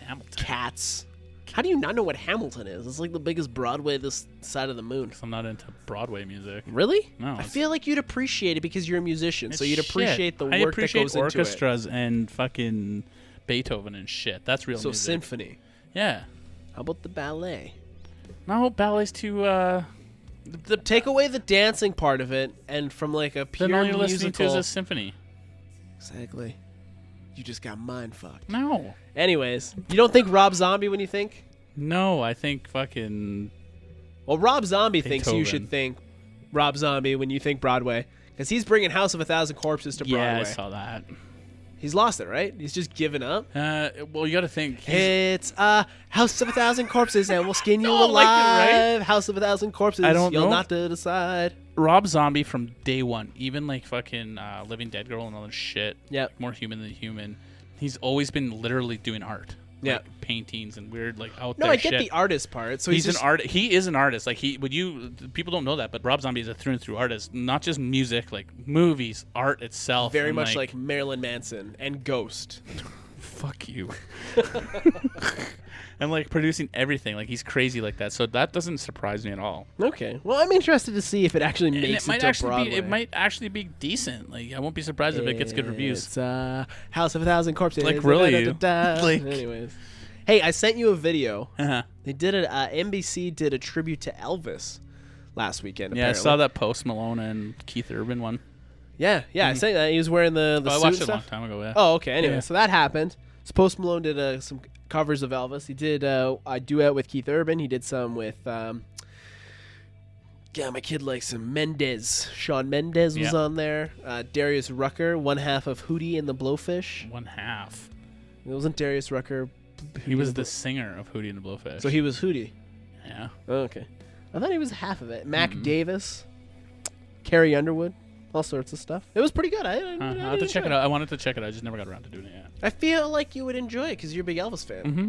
Hamilton. Cats. How do you not know what Hamilton is? It's like the biggest Broadway this side of the moon. I'm not into Broadway music. Really? No, I it's- feel like you'd appreciate it because you're a musician, so It's you'd appreciate shit. the I work appreciate that goes into it. orchestras and fucking Beethoven and shit. That's real So music. symphony. Yeah. How about the ballet? No, ballet's too. Take away the dancing part of it, and from like a pure Then all you're listening to musical. is a symphony. Exactly. You just got mind fucked. No. Anyways, you don't think Rob Zombie when you think? No, I think fucking. Well, Rob Zombie thinks you Beethoven. should think Rob Zombie when you think Broadway, because he's bringing House of a Thousand Corpses to Broadway. Yeah, I saw that. He's lost it, right? He's just given up. Well, you got to think. It's House of a Thousand Corpses, and we'll skin you No, alive. like it, right? House of a Thousand Corpses. I don't You'll know. not to decide. Rob Zombie from day one, even like fucking Living Dead Girl and all that shit. Yep. More human than human. He's always been literally doing art. Yeah. Like paintings and weird like out No, there I get shit. the artist part. So He's just, an art. He is an artist. Like people don't know that, but Rob Zombie is a through and through artist. Not just music, like movies, art itself. very and, much like Marilyn Manson and Ghost. fuck you. And like producing everything. Like he's crazy like that. So that doesn't surprise me at all. Okay. Well, I'm interested to see if it actually And makes it might to actually Broadway. be. It might actually be decent. Like I won't be surprised if it gets good reviews. It's House of a Thousand Corpses. Like, really? Like, anyways. Hey, I sent you a video. Uh-huh. They did it. NBC did a tribute to Elvis last weekend. Yeah, I apparently. saw that Post Malone and Keith Urban one. Yeah, I sent that. He was wearing the Oh, I suit watched and it a long stuff. time ago. Yeah. Oh, okay. Anyway, Yeah. so that happened. So Post Malone did some covers of Elvis. He did a duet with Keith Urban. He did some with. Yeah, my kid likes some Mendez. Shawn Mendez was Yeah. on there. Darius Rucker, one half of Hootie and the Blowfish. One half. It wasn't Darius Rucker. He was the singer of Hootie and the Blowfish. So he was Hootie. Yeah. Oh, okay. I thought he was half of it. Mac Mm-hmm. Davis, Carrie Underwood, all sorts of stuff. It was pretty good. I I'll have to check it out. I wanted to check it out. I just never got around to doing it yet. I feel like you would enjoy it because you're a big Elvis fan. Mm-hmm.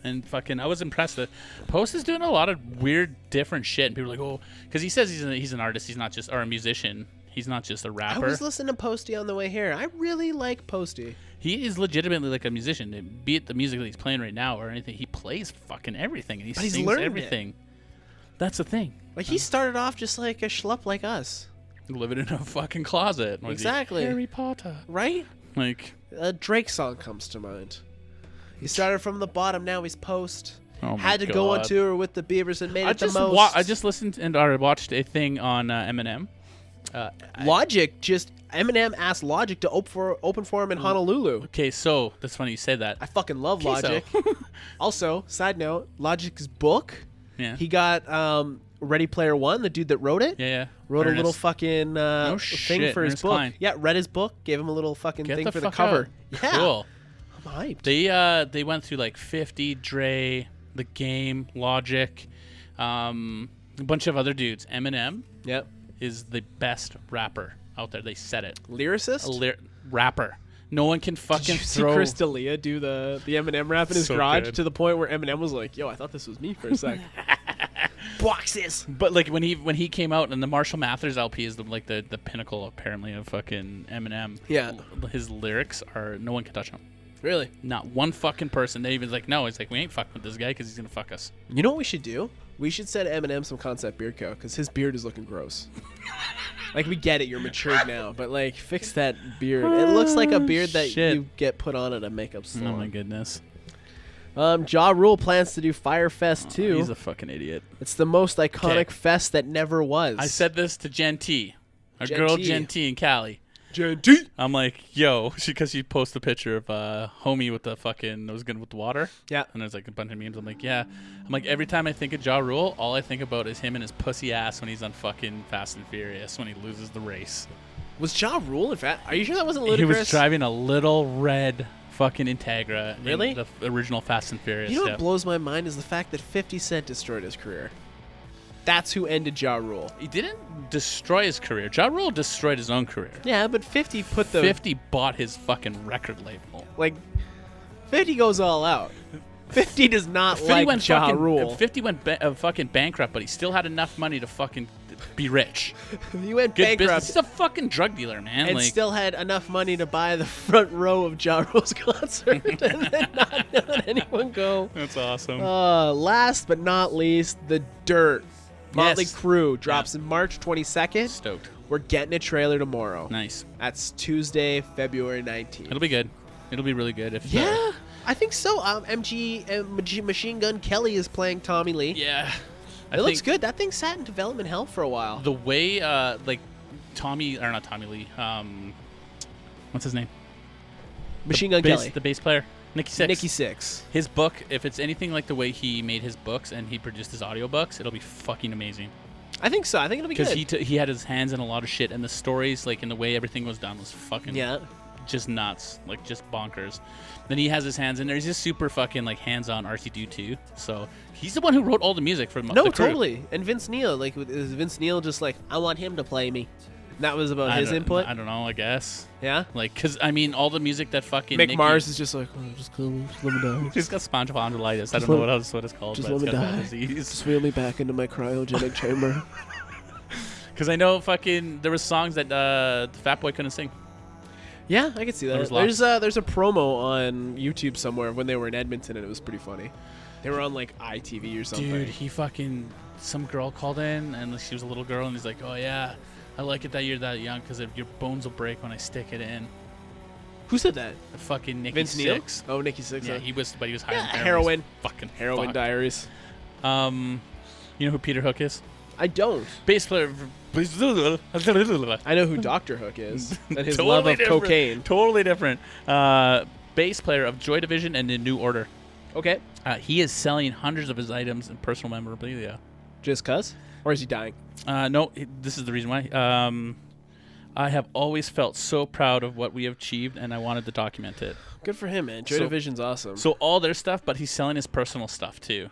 And fucking, I was impressed that Post is doing a lot of weird, different shit. And people are like, oh, because he says he's an artist. He's not just, or a musician. He's not just a I rapper. was listening to Posty on the way here. I really like Posty. He is legitimately like a musician. Be it the music that he's playing right now or anything, he plays fucking everything and he But he's sings learned it. everything. That's the thing. Like he started off just like a schlup like us, Living in a fucking closet. Was he Exactly. Harry Potter. right? Like, A Drake song comes to mind. He started from the bottom. Now he's Post. oh my Had to go on God. tour with the Beavers and made I it the just most. I just listened and or watched a thing on Eminem. Eminem asked Logic to open for him in Honolulu. Okay, so that's funny you say that. I fucking love Okay, so- Logic. Also, side note, Logic's book. Yeah. He got Ready Player One, the dude that wrote it. Yeah. Wrote a little Ernest. fucking thing shit, for his Ernest book. Cline. Yeah, read his book, gave him a little fucking Get thing the for the fuck cover. out. Yeah, Cool. I'm hyped. They went through like 50, Dre, The Game, Logic, A bunch of other dudes. Eminem Yep. is the best rapper out there. They said it. Lyricist? Rapper. No one can fucking Did you see throw. Chris D'Elia do the Eminem rap in his So garage good. to the point where Eminem was like, "Yo, I thought this was me for a sec." Boxes. But like when he came out, and the Marshall Mathers LP is the pinnacle apparently of fucking Eminem. Yeah. His lyrics are no one can touch them. Really? Not one fucking person. They even like no. It's like we ain't fucking with this guy because he's gonna fuck us. You know what we should do? We should send Eminem some Concept Beard Co. because his beard is looking gross. Like, we get it, you're matured now, but like, fix that beard. It looks like a beard that Shit. you get put on at a makeup salon. Oh my goodness. Ja Rule plans to do Fire Fest 2. He's a fucking idiot. It's the most iconic Okay. fest that never was. I said this to Jen T, our Jen girl T. Jen T and Callie. Jen T. I'm like, yo, because she posted a picture of homie with the fucking nose gun with the water. Yeah. And there's like a bunch of memes. I'm like, yeah. I'm like, every time I think of Ja Rule, all I think about is him and his pussy ass when he's on fucking Fast and Furious when he loses the race. Was Ja Rule, in fact? Are you sure that wasn't He Ludacris? was driving a little red fucking Integra. Really? In the original Fast and Furious. You know yeah. what blows my mind is the fact that 50 Cent destroyed his career. That's who ended Ja Rule. He didn't destroy his career. Ja Rule destroyed his own career. Yeah, but 50 put the... 50 bought his fucking record label. Like, 50 goes all out. 50 does not 50 like went Ja fucking, Rule. 50 went fucking bankrupt, but he still had enough money to fucking be rich. He went Good business. bankrupt He's a fucking drug dealer, man. and like, still had enough money to buy the front row of Ja Rule's concert and then not let anyone go. that's awesome. Last but not least, The Dirt. Motley Yes. Crue drops in March 22nd. Stoked. We're getting a trailer tomorrow. Nice. That's Tuesday, February 19th. It'll be good. It'll be really good. If Yeah, I think so. Machine Gun Kelly is playing Tommy Lee. yeah. It looks good. That thing sat in development hell for a while. The way, like, Tommy, or not Tommy Lee, what's his name? Machine Gun Kelly. The bass player. Nikki Sixx. Nikki Sixx. His book, if it's anything like the way he made his books and he produced his audiobooks, it'll be fucking amazing. I think so. I think it'll be Because good. he had his hands in a lot of shit, and the stories, like, in the way everything was done was fucking Yeah. just nuts. Like, just bonkers. Then he has his hands in there. He's just super fucking, like, hands-on RC2 too. So, he's the one who wrote all the music for No, the Crew. totally. And Vince Neil, like, is Vince Neil just like, I want him to play me? And that was about his input? I don't know, I guess. Yeah? Like, because, I mean, all the music that fucking Mick Nicki- Mars is just like, oh, just let me die. He's got spondylitis. I don't Just know let- what it's called, just but let it's me got that die. disease. Just wheel me back into my cryogenic chamber. Because I know fucking there was songs that the Fat Boy couldn't sing. Yeah, I can see that. There was There's a promo on YouTube somewhere when they were in Edmonton, and it was pretty funny. They were on like ITV or something. Dude, he fucking some girl called in and she was a little girl and he's like, oh yeah, I like it that you're that young because your bones will break when I stick it in. Who said that? The fucking Nikki Vince Neil? Sixx. Oh, Nikki Sixx. Yeah, he was high on heroin. Fucking Heroin fucked. Diaries. You know who Peter Hook is? I don't. Bass player. I know who Dr. Hook is and his love of different. cocaine. Totally different. Bass player of Joy Division and the New Order. Okay. He is selling hundreds of his items and personal memorabilia. Just cuz? Or is he dying? No, this is the reason why. I have always felt so proud of what we have achieved, and I wanted to document it. Good for him, man. Joy So- Division's awesome. So all their stuff, but he's selling his personal stuff too.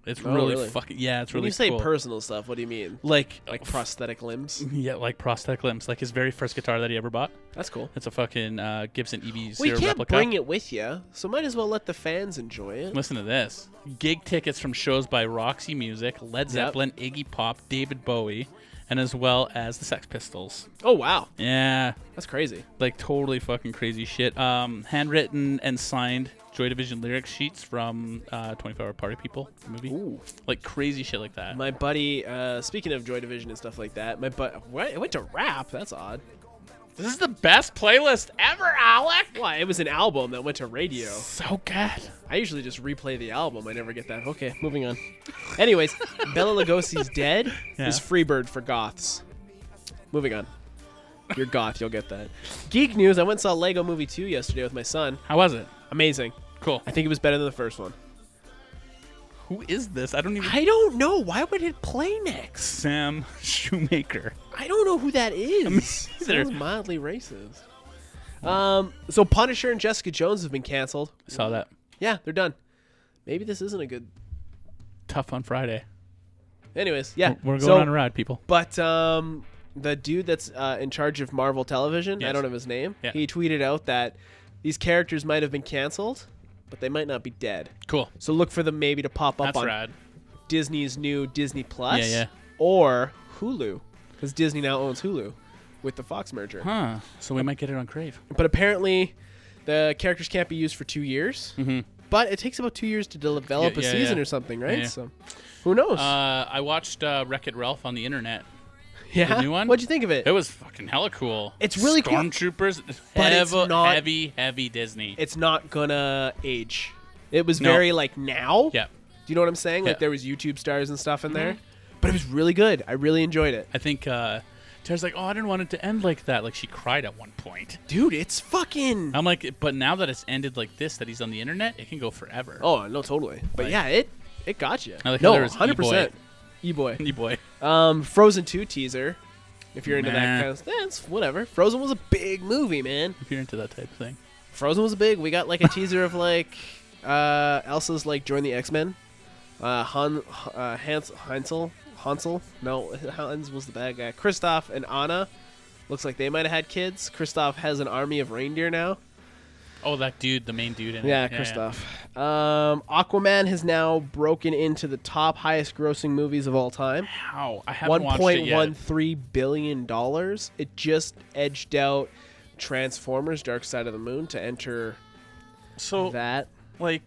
It's Oh, really, really? fucking it's when really you say cool. personal stuff, what do you mean? like Prosthetic limbs? yeah, like prosthetic limbs. Like his very first guitar that he ever bought. That's cool. It's a fucking Gibson EV0 Well, you can't replica. bring it with you, so might as well let the fans enjoy it. Listen to this. Gig tickets from shows by Roxy Music, Led Zeppelin, Iggy Pop, David Bowie, and as well as the Sex Pistols. Oh, wow. Yeah, That's crazy. like totally fucking crazy shit. Handwritten and signed Joy Division lyric sheets from 24 Hour Party People, the movie. Ooh. Like crazy shit like that. My buddy, speaking of Joy Division and stuff like that, it went to rap. That's odd. This is the best playlist ever, Alec. Why? It was an album that went to radio. So good. I usually just replay the album. I never get that. Okay, moving on. Anyways, Bela Lugosi's Dead Yeah. is Freebird for goths. Moving on. If you're goth, you'll get that. Geek news, I went and saw Lego Movie 2 yesterday with my son. How was it? Amazing. Cool. I think it was better than the first one. Who is this? I don't even. I don't know. Why would it play next? Sam Shoemaker. I don't know who that is. either. Sounds mildly racist. So Punisher and Jessica Jones have been canceled. Saw that. Yeah, they're done. Maybe this isn't a good... Tough on Friday. Anyways, yeah. We're going on a ride, people. But the dude that's in charge of Marvel Television, I don't know his name, he tweeted out that these characters might have been canceled, but they might not be dead. Cool. So look for them maybe to pop up That's on rad. Disney's new Disney Plus Yeah. or Hulu, because Disney now owns Hulu with the Fox merger. Huh. So we might get it on Crave. But apparently the characters can't be used for 2 years. Mm-hmm. But it takes about 2 years to develop a season or something, right? Yeah. So who knows? I watched Wreck-It Ralph on the internet. Yeah. The new one? What'd you think of it? It was fucking hella cool. It's really cool. Stormtroopers, But it's not- heavy Disney. It's not gonna age. It was very like now. Yeah. Do you know what I'm saying? Like Yeah. there was YouTube stars and stuff in there. But it was really good. I really enjoyed it. I think Tara's like, oh, I didn't want it to end like that. Like she cried at one point. Dude, it's fucking... I'm like, but now that it's ended like this, that he's on the internet, it can go forever. Oh, no, totally. But Like- yeah, it got you. I like how No, there was 100%. E-boy. E-boy. Frozen 2 teaser. If you're into that Nah. kind of stuff, it's whatever. Frozen was a big movie, man. If you're into that type of thing. Frozen was big. We got like a teaser of like Elsa's like join the X-Men. Hansel. No, Hans was the bad guy. Kristoff and Anna. Looks like they might have had kids. Kristoff has an army of reindeer now. Oh, that dude, the main dude in it. Yeah, Kristoff. Aquaman has now broken into the top highest grossing movies of all time. How? I haven't watched it yet. $1.13 billion. It just edged out Transformers Dark Side of the Moon to enter So, that. like,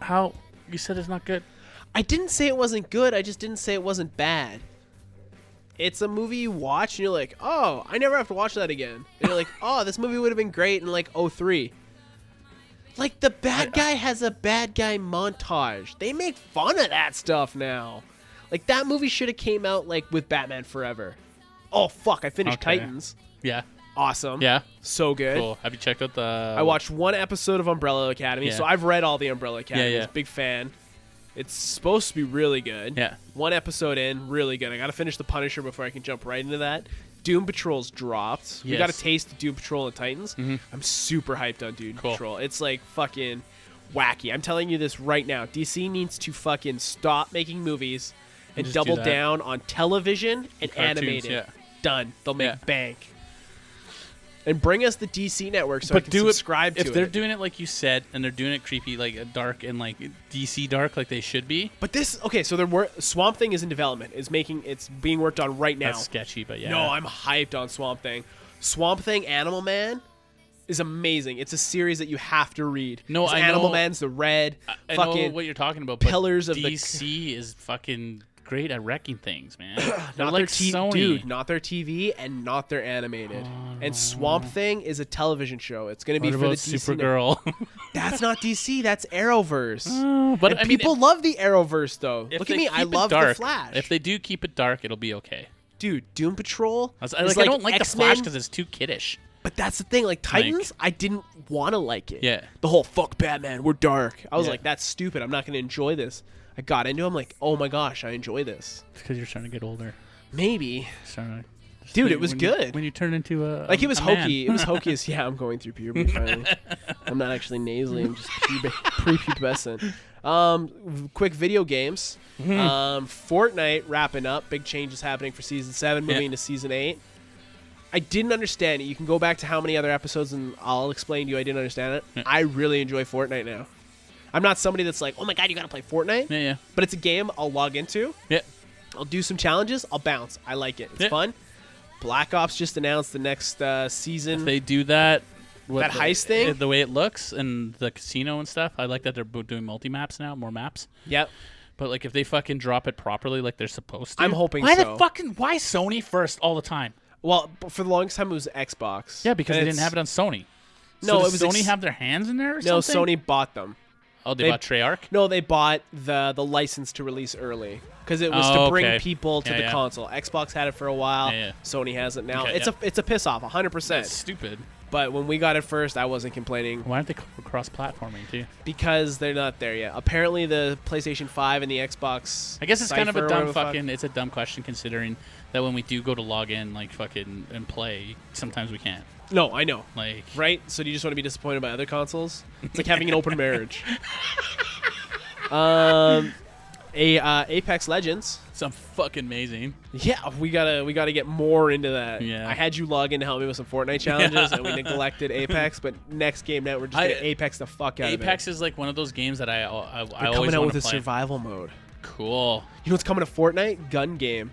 how? You said it's not good? I didn't say it wasn't good. I just didn't say it wasn't bad. It's a movie you watch and you're like, oh, I never have to watch that again. And you're like, oh, this movie would have been great in like 03. Like the bad guy has a bad guy montage. They make fun of that stuff now. Like that movie should have came out like with Batman Forever. Oh fuck, I finished Okay. Titans. Yeah. Awesome. Yeah. So good. Cool. Have you checked out the... I watched one episode of Umbrella Academy, Yeah. so I've read all the Umbrella Academy. Yeah. Big fan. It's supposed to be really good. Yeah. One episode in, really good. I got to finish The Punisher before I can jump right into that. Doom Patrol's dropped. We got a Yes. taste of Doom Patrol and Titans. Mhm. I'm super hyped on Doom Cool. Patrol. It's like fucking wacky. I'm telling you this right now. DC needs to fucking stop making movies and Just do double that. down on television and Cartoons, animated. yeah. Done. They'll make Yeah. bank. And bring us the DC network so I But can do subscribe it to if they're it. doing it like you said, and they're doing it creepy, like dark and like DC dark, like they should be. But this, okay, so Swamp Thing is in development. It's being worked on right now. That's sketchy, but yeah. No, I'm hyped on Swamp Thing. Swamp Thing Animal Man is amazing. It's a series that you have to read. No, 'Cause I Animal know- Man's the red. I know fucking what you're talking about. But pillars of the- DC is fucking great at wrecking things, man. They're not like their Sony. dude, not their TV and not their animated. And Swamp Thing is a television show. It's going to be What for the about DC. Supergirl? That's not DC. That's Arrowverse. But And I mean, people love the Arrowverse though. if Look they at me. keep I it love dark, the Flash. If they do keep it dark, it'll be okay. Dude, Doom Patrol. I is I don't like the X-Men, Flash because it's too kiddish. But that's the thing. Like Titans, I didn't want to like it. Yeah. The whole fuck Batman, we're dark. I was Yeah. like, that's stupid. I'm not going to enjoy this. I got into it. I'm like, oh my gosh, I enjoy this. Because you're starting to get older. Maybe. Starting to, Dude, it was when good. when you turn into a Like it was a man. hokey. It was hokey as yeah. I'm going through puberty finally. I'm not actually nasally. I'm just prepubescent. Quick video games. Fortnite wrapping up. Big changes happening for season 7, moving into season 8. I didn't understand it. You can go back to how many other episodes, and I'll explain to you. I didn't understand it. Yeah. I really enjoy Fortnite now. I'm not somebody that's like, oh my god, you gotta play Fortnite. Yeah, yeah. But it's a game I'll log into. Yeah. I'll do some challenges. I'll bounce. I like it. It's Yeah. fun. Black Ops just announced the next season. If they do that, That heist thing? the way it looks, and the casino and stuff, I like that they're doing multi maps now, more maps. Yep. But like, if they fucking drop it properly, like they're supposed to, I'm hoping Why so. why Sony first all the time? Well, for the longest time it was Xbox. Yeah, because And they didn't have it on Sony. No, so it does was Sony have their hands in there? Or No, something? Sony bought them. Oh, they they- bought Treyarch. No, they bought the license to release early because it was Oh, to bring okay. people to Yeah, the yeah. console. Xbox had it for a while. Yeah, yeah. Sony has it now. Okay, It's a piss off, 100%. That's stupid. But when we got it first, I wasn't complaining Why aren't they cross-platforming too? because they're not there yet. Apparently, the PlayStation 5 and the Xbox. I guess it's kind of Cypher a or dumb whatever the fuck- fucking. It's a dumb question considering that when we do go to log in, like fucking and play, sometimes we can't. No, I know. Like, Right? So do you just want to be disappointed by other consoles? It's like having an open marriage. Apex Legends. Some fucking amazing. Yeah, we gotta get more into that. Yeah. I had you log in to help me with some Fortnite challenges, and we neglected Apex. But next game night, we're just gonna Apex the fuck out of it. Apex is like one of those games that I always coming out want with to a play. survival mode. Cool. You know what's coming to Fortnite? Gun game.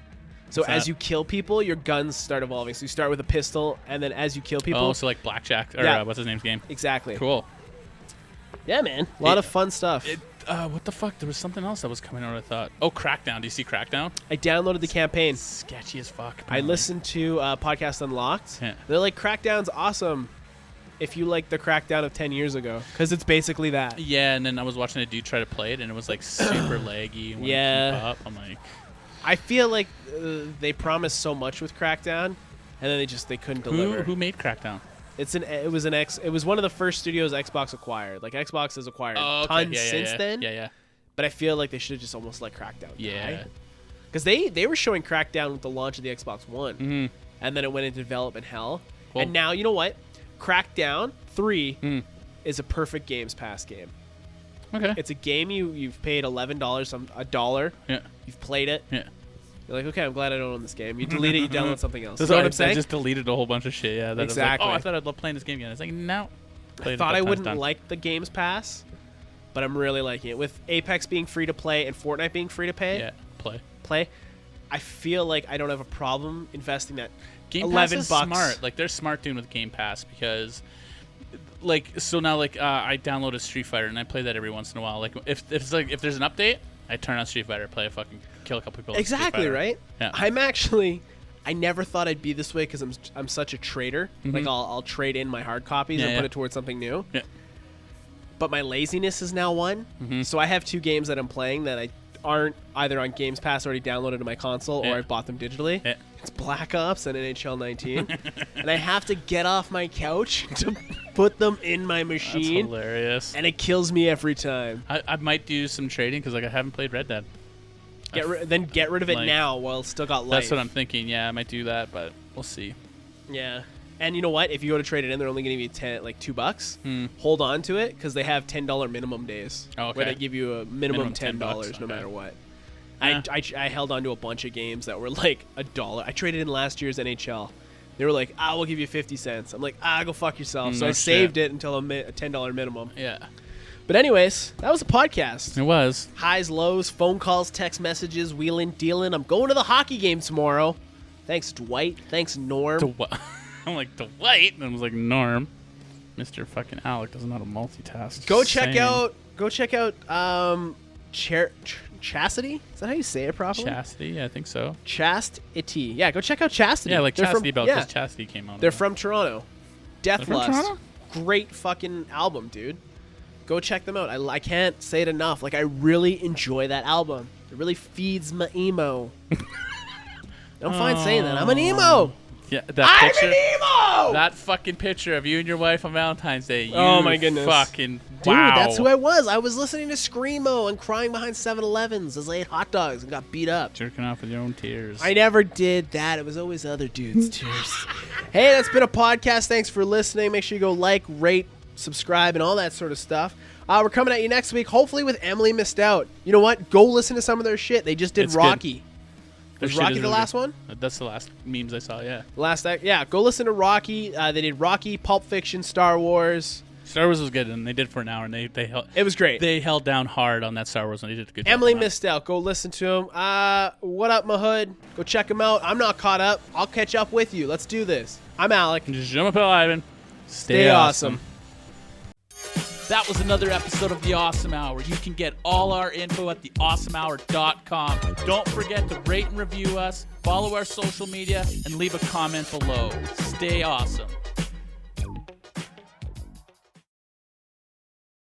So What's as that? you kill people, your guns start evolving. So you start with a pistol, and then as you kill people, Oh, so like Blackjack or Yeah. what's his name's game? exactly. Cool. Yeah, man, a lot of fun stuff. What the fuck? There was something else that was coming out. I thought. Oh, Crackdown. Do you see Crackdown? I downloaded the campaign. Sketchy as fuck. I apparently. listened to Podcast Unlocked. Yeah. They're like, Crackdown's awesome if you like the Crackdown of 10 years ago, because it's basically that. Yeah, and then I was watching a dude try to play it, and it was like super laggy. And Yeah. Keep up. I'm like, I feel like they promised so much with Crackdown, and then they couldn't deliver. who made Crackdown? It was one of the first studios Xbox acquired. Like Xbox has acquired tons since then. Yeah. But I feel like they should have just almost let Crackdown Yeah. because they were showing Crackdown with the launch of the Xbox One, Mm-hmm. and then it went into development hell. Well- And now you know what? Crackdown 3 Mm. is a perfect Games Pass game. Okay. It's a game you've paid $11, $1. Yeah. You've played it. Yeah. You're like, okay, I'm glad I don't own this game. You delete it, you download something else. You So know what I I'm saying? I just deleted a whole bunch of shit. Yeah. That Exactly. I was like, oh, I thought I'd love playing this game again. It's like, no. I thought I wouldn't like the Games Pass, but I'm really liking it. With Apex being free to play and Fortnite being free to pay, Yeah. play, I feel like I don't have a problem investing that Game Pass $11 is smart. Like they're smart doing with Game Pass because, like, so now like I downloaded Street Fighter and I play that every once in a while. Like if there's an update, I turn on Street Fighter, play a fucking kill a couple people. in Street Exactly, Fighter. right? Yeah. I never thought I'd be this way because I'm such a trader. Like I'll trade in my hard copies and Yeah, put yeah. it towards something new. Yeah. But my laziness is now won. So I have 2 games that I'm playing that aren't either on Games Pass already downloaded to my console or Yeah. I bought them digitally. Yeah. It's Black Ops and NHL 19. And I have to get off my couch to put them in my That's machine. hilarious. And it kills me every time. I might do some trading because like I haven't played Red Dead. Get rid of it like- now while it's still got life. That's what I'm thinking. Yeah, I might do that, but we'll see. Yeah. And you know what? If you go to trade it in, they're only going to give you $2. Hmm. Hold on to it because they have $10 minimum days. Oh, okay. Where they give you a minimum $10 $10, no okay. matter what. Yeah. I held on to a bunch of games that were like $1. I traded in last year's NHL. They were like, we'll give you 50 cents. I'm like, go fuck yourself. So No I shit. saved it until a $10 minimum. Yeah, But anyways, that was a podcast. it was. Highs, lows, phone calls, text messages, wheeling, dealing. I'm going to the hockey game tomorrow. Thanks, Dwight. Thanks, Norm. I'm like Dwight, and I was like Norm. Mr. fucking Alec doesn't know how to multitask. Go Just check saying. out Chastity. Is that how you say it properly? Chastity. Yeah, I think so. Chastity. Yeah, go check out Chastity. Yeah, like They're Chastity from, Belt yeah, because Chastity came out. they're from Toronto. Death They're from Lust. Toronto? Great fucking album, dude. Go check them out. I can't say it enough. Like, I really enjoy that album. It really feeds my emo. I'm fine saying that. I'm an emo. Yeah, that I'm picture. an emo. That fucking picture of you and your wife on Valentine's Day. Oh You my goodness. Fucking Dude, wow. that's who I was. I was listening to Screamo and crying behind 7-Elevens as I ate hot dogs and got beat up. Jerking off with your own tears. I never did that. It was always other dudes' tears. Hey, that's been a podcast. Thanks for listening. Make sure you go like, rate, subscribe, and all that sort of stuff. We're coming at you next week, hopefully with Emily Missed Out. You know what? Go listen to some of their shit. They just did It's Rocky. Their Was shit Rocky is the really last good. one? That's the last memes I saw. Yeah. Go listen to Rocky. They did Rocky, Pulp Fiction, Star Wars. Star Wars was good, and they did for an hour, and they held. It was great. They held down hard on that Star Wars, and they did a good job. Emily on that. Missed Out. Go listen to him. What up, my hood? Go check him out. I'm not caught up. I'll catch up with you. Let's do this. I'm Alec. Just jump up, Ivan. Stay awesome. That was another episode of The Awesome Hour. You can get all our info at theawesomehour.com. Don't forget to rate and review us, follow our social media, and leave a comment below. Stay awesome.